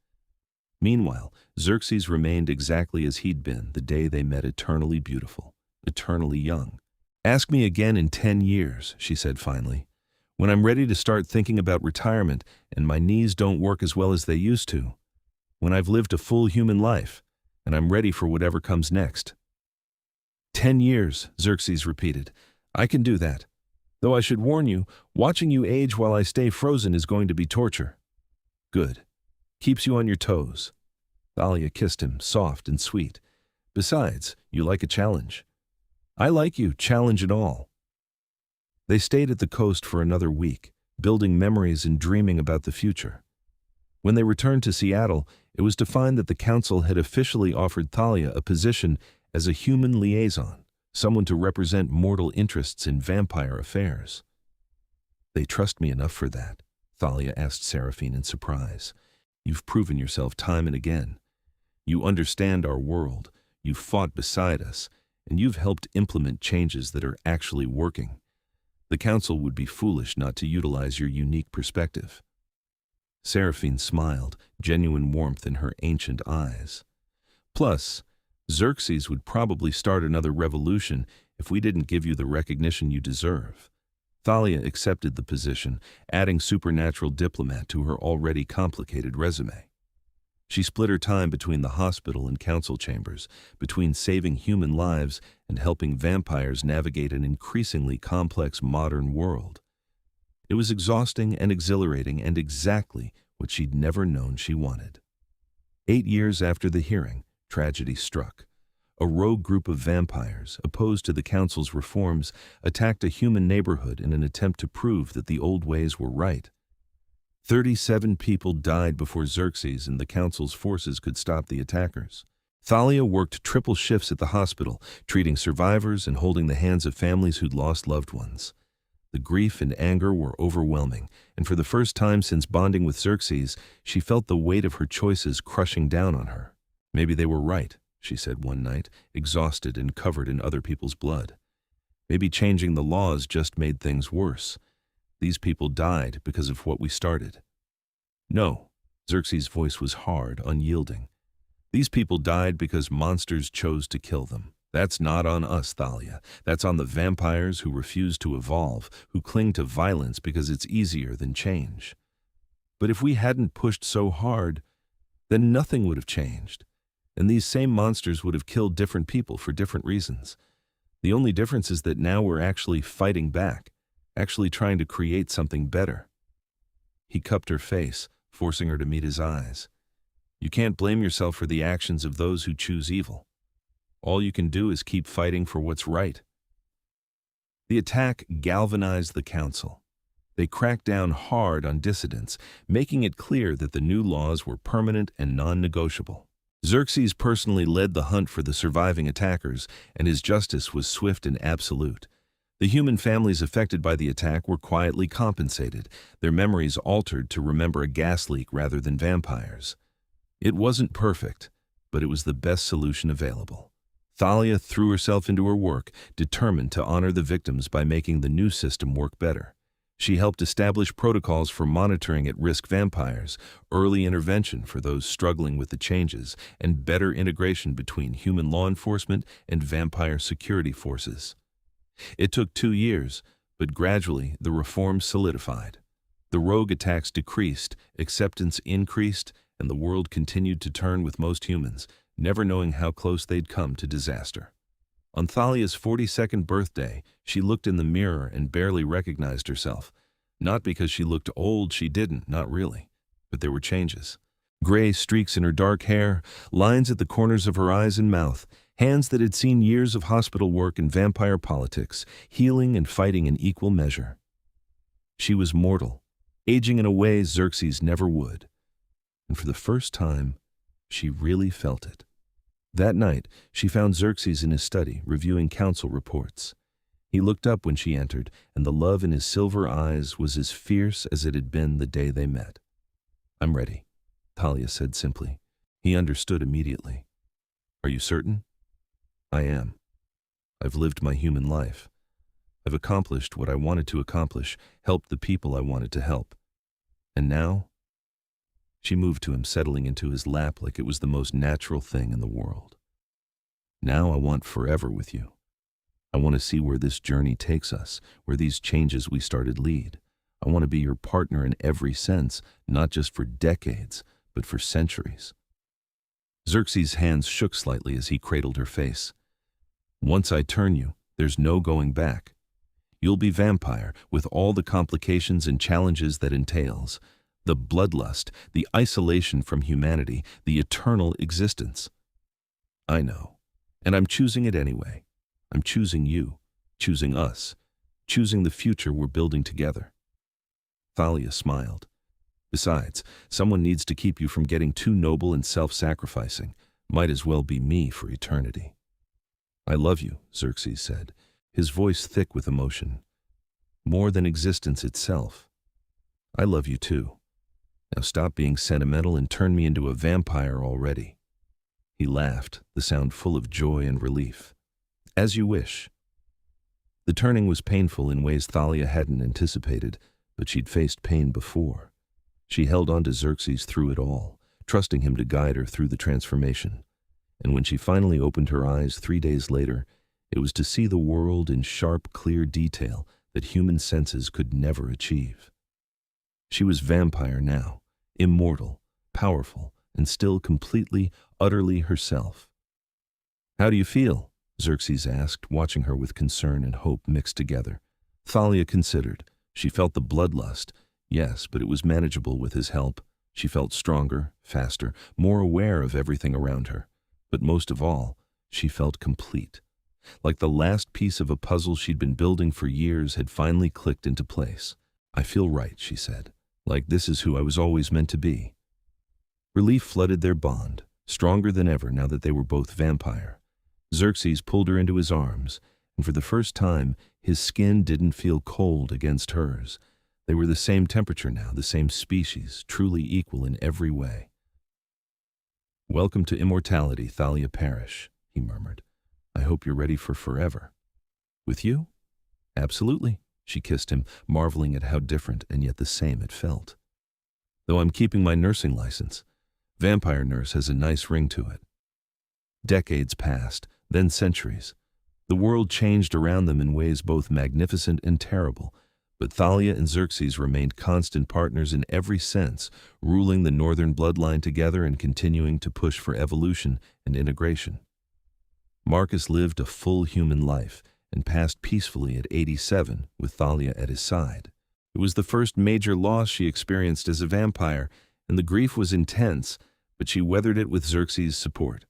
Meanwhile, Xerxes remained exactly as he'd been the day they met, eternally beautiful, eternally young. "Ask me again in 10 years, she said finally, "when I'm ready to start thinking about retirement and my knees don't work as well as they used to, when I've lived a full human life, and I'm ready for whatever comes next." 10 years, Xerxes repeated. "I can do that. Though I should warn you, watching you age while I stay frozen is going to be torture." "Good. Keeps you on your toes." Thalia kissed him, soft and sweet. "Besides, you like a challenge." "I like you, challenge and all." They stayed at the coast for another week, building memories and dreaming about the future. When they returned to Seattle, it was to find that the council had officially offered Thalia a position as a human liaison, someone to represent mortal interests in vampire affairs. "They trust me enough for that?" Thalia asked Seraphine in surprise. "You've proven yourself time and again. You understand our world, you've fought beside us, and you've helped implement changes that are actually working. The council would be foolish not to utilize your unique perspective." Seraphine smiled, genuine warmth in her ancient eyes. "Plus, Xerxes would probably start another revolution if we didn't give you the recognition you deserve." Thalia accepted the position, adding supernatural diplomat to her already complicated resume. She split her time between the hospital and council chambers, between saving human lives and helping vampires navigate an increasingly complex modern world. It was exhausting and exhilarating and exactly what she'd never known she wanted. 8 years after the hearing, tragedy struck. A rogue group of vampires, opposed to the council's reforms, attacked a human neighborhood in an attempt to prove that the old ways were right. 37 people died before Xerxes and the council's forces could stop the attackers. Thalia worked triple shifts at the hospital, treating survivors and holding the hands of families who'd lost loved ones. The grief and anger were overwhelming, and for the first time since bonding with Xerxes, she felt the weight of her choices crushing down on her. "Maybe they were right," she said one night, exhausted and covered in other people's blood. "Maybe changing the laws just made things worse. These people died because of what we started." "No," Xerxes' voice was hard, unyielding. "These people died because monsters chose to kill them. That's not on us, Thalia. That's on the vampires who refuse to evolve, who cling to violence because it's easier than change. But if we hadn't pushed so hard, then nothing would have changed. And these same monsters would have killed different people for different reasons. The only difference is that now we're actually fighting back, actually trying to create something better. He cupped her face, forcing her to meet his eyes. You can't blame yourself for the actions of those who choose evil. All you can do is keep fighting for what's right. The attack galvanized the council. They cracked down hard on dissidents, making it clear that the new laws were permanent and non-negotiable. Xerxes personally led the hunt for the surviving attackers, and his justice was swift and absolute. The human families affected by the attack were quietly compensated, their memories altered to remember a gas leak rather than vampires. It wasn't perfect, but it was the best solution available. Thalia threw herself into her work, determined to honor the victims by making the new system work better. She helped establish protocols for monitoring at-risk vampires, early intervention for those struggling with the changes, and better integration between human law enforcement and vampire security forces. It took 2 years, but gradually the reforms solidified. The rogue attacks decreased, acceptance increased, and the world continued to turn with most humans, never knowing how close they'd come to disaster. On Thalia's 42nd birthday, she looked in the mirror and barely recognized herself. Not because she looked old, she didn't, not really. But there were changes. Gray streaks in her dark hair, lines at the corners of her eyes and mouth, hands that had seen years of hospital work and vampire politics, healing and fighting in equal measure. She was mortal, aging in a way Xerxes never would. And for the first time, she really felt it. That night, she found Xerxes in his study, reviewing council reports. He looked up when she entered, and the love in his silver eyes was as fierce as it had been the day they met. "I'm ready," Thalia said simply. He understood immediately. "Are you certain?" "I am. I've lived my human life. I've accomplished what I wanted to accomplish, helped the people I wanted to help. And now?" She moved to him, settling into his lap like it was the most natural thing in the world. "Now I want forever with you. I want to see where this journey takes us, where these changes we started lead. I want to be your partner in every sense, not just for decades, but for centuries." Xerxes' hands shook slightly as he cradled her face. "Once I turn you, there's no going back. You'll be vampire, with all the complications and challenges that entails. The bloodlust, the isolation from humanity, the eternal existence. I know, and I'm choosing it anyway. I'm choosing you, choosing us, choosing the future we're building together." Thalia smiled. "Besides, someone needs to keep you from getting too noble and self-sacrificing. Might as well be me for eternity." "I love you," Xerxes said, his voice thick with emotion. "More than existence itself. I love you too. Now stop being sentimental and turn me into a vampire already." He laughed, the sound full of joy and relief. "As you wish." The turning was painful in ways Thalia hadn't anticipated, but she'd faced pain before. She held on to Xerxes through it all, trusting him to guide her through the transformation. And when she finally opened her eyes 3 days later, it was to see the world in sharp, clear detail that human senses could never achieve. She was vampire now, immortal, powerful, and still completely, utterly herself. "How do you feel?" Xerxes asked, watching her with concern and hope mixed together. Thalia considered. She felt the bloodlust, yes, but it was manageable with his help. She felt stronger, faster, more aware of everything around her. But most of all, she felt complete. Like the last piece of a puzzle she'd been building for years had finally clicked into place. "I feel right," she said. "Like this is who I was always meant to be." Relief flooded their bond, stronger than ever now that they were both vampire. Xerxes pulled her into his arms, and for the first time, his skin didn't feel cold against hers. They were the same temperature now, the same species, truly equal in every way. "Welcome to immortality, Thalia Parrish," he murmured. "I hope you're ready for forever." "With you?" "Absolutely." She kissed him, marveling at how different and yet the same it felt. "Though I'm keeping my nursing license. Vampire nurse has a nice ring to it." Decades passed, Then centuries. The world changed around them in ways both magnificent and terrible, but Thalia and Xerxes remained constant partners in every sense, ruling the northern bloodline together and continuing to push for evolution and integration. Marcus lived a full human life and passed peacefully at 87 with Thalia at his side. It was the first major loss she experienced as a vampire, and the grief was intense, but she weathered it with Xerxes' support.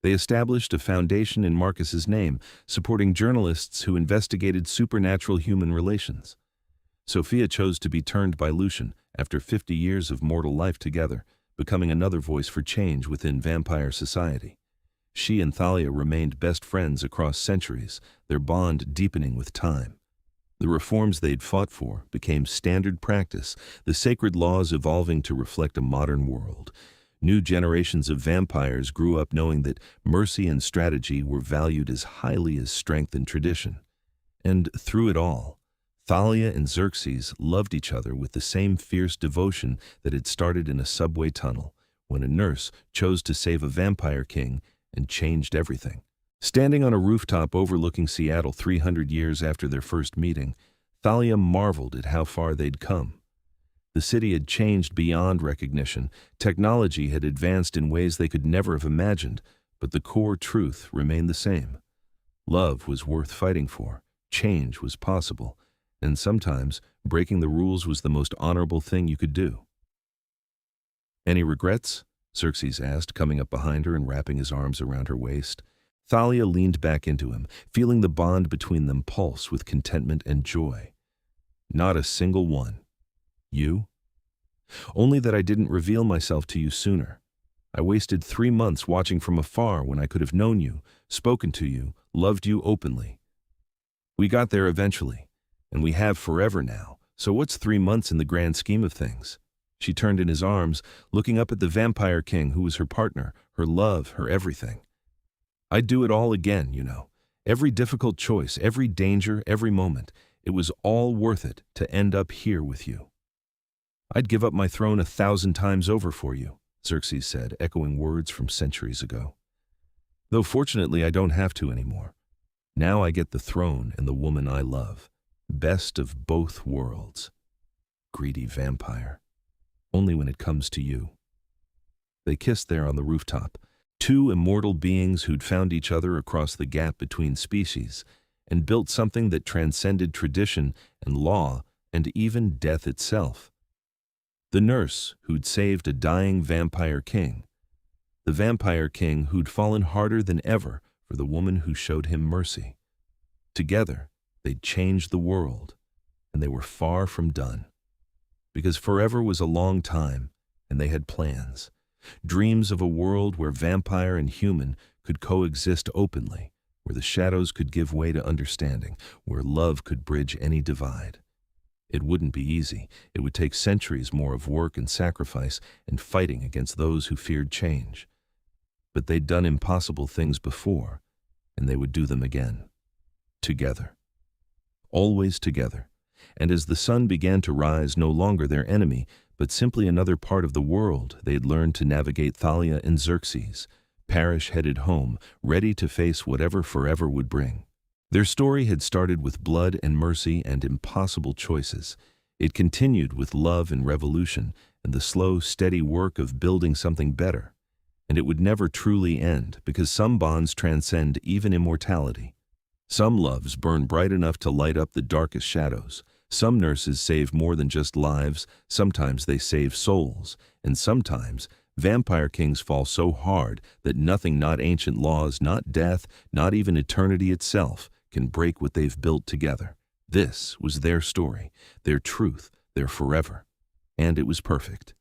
They established a foundation in Marcus's name, supporting journalists who investigated supernatural human relations. Sophia chose to be turned by Lucian after 50 years of mortal life together, becoming another voice for change within vampire society. She and Thalia remained best friends across centuries, their bond deepening with time. The reforms they'd fought for became standard practice, the sacred laws evolving to reflect a modern world. New generations of vampires grew up knowing that mercy and strategy were valued as highly as strength and tradition. And through it all, Thalia and Xerxes loved each other with the same fierce devotion that had started in a subway tunnel when a nurse chose to save a vampire king and changed everything. Standing on a rooftop overlooking Seattle 300 years after their first meeting, Thalia marveled at how far they'd come. The city had changed beyond recognition. Technology had advanced in ways they could never have imagined, but the core truth remained the same. Love was worth fighting for, change was possible, and sometimes breaking the rules was the most honorable thing you could do. "Any regrets?" Xerxes asked, coming up behind her and wrapping his arms around her waist. Thalia leaned back into him, feeling the bond between them pulse with contentment and joy. "Not a single one. You?" "Only that I didn't reveal myself to you sooner. I wasted 3 months watching from afar when I could have known you, spoken to you, loved you openly. We got there eventually, and we have forever now, so what's 3 months in the grand scheme of things?" She turned in his arms, looking up at the vampire king who was her partner, her love, her everything. "I'd do it all again, you know. Every difficult choice, every danger, every moment. It was all worth it to end up here with you." "I'd give up my throne 1,000 times over for you," Xerxes said, echoing words from centuries ago. "Though fortunately I don't have to anymore. Now I get the throne and the woman I love. Best of both worlds." Greedy vampire. Only when it comes to you. They kissed there on the rooftop, two immortal beings who'd found each other across the gap between species and built something that transcended tradition and law and even death itself. The nurse who'd saved a dying vampire king. The vampire king who'd fallen harder than ever for the woman who showed him mercy. Together, they'd changed the world, and they were far from done. Because forever was a long time, and they had plans. Dreams of a world where vampire and human could coexist openly, where the shadows could give way to understanding, where love could bridge any divide. It wouldn't be easy. It would take centuries more of work and sacrifice and fighting against those who feared change. But they'd done impossible things before, and they would do them again. Together. Always together. And as the sun began to rise, no longer their enemy, but simply another part of the world, they had learned to navigate Thalia and Xerxes. Parrish headed home, ready to face whatever forever would bring. Their story had started with blood and mercy and impossible choices. It continued with love and revolution and the slow, steady work of building something better. And it would never truly end, because some bonds transcend even immortality. Some loves burn bright enough to light up the darkest shadows. Some nurses save more than just lives, sometimes they save souls, and sometimes vampire kings fall so hard that nothing, not ancient laws, not death, not even eternity itself, can break what they've built together. This was their story, their truth, their forever. And it was perfect.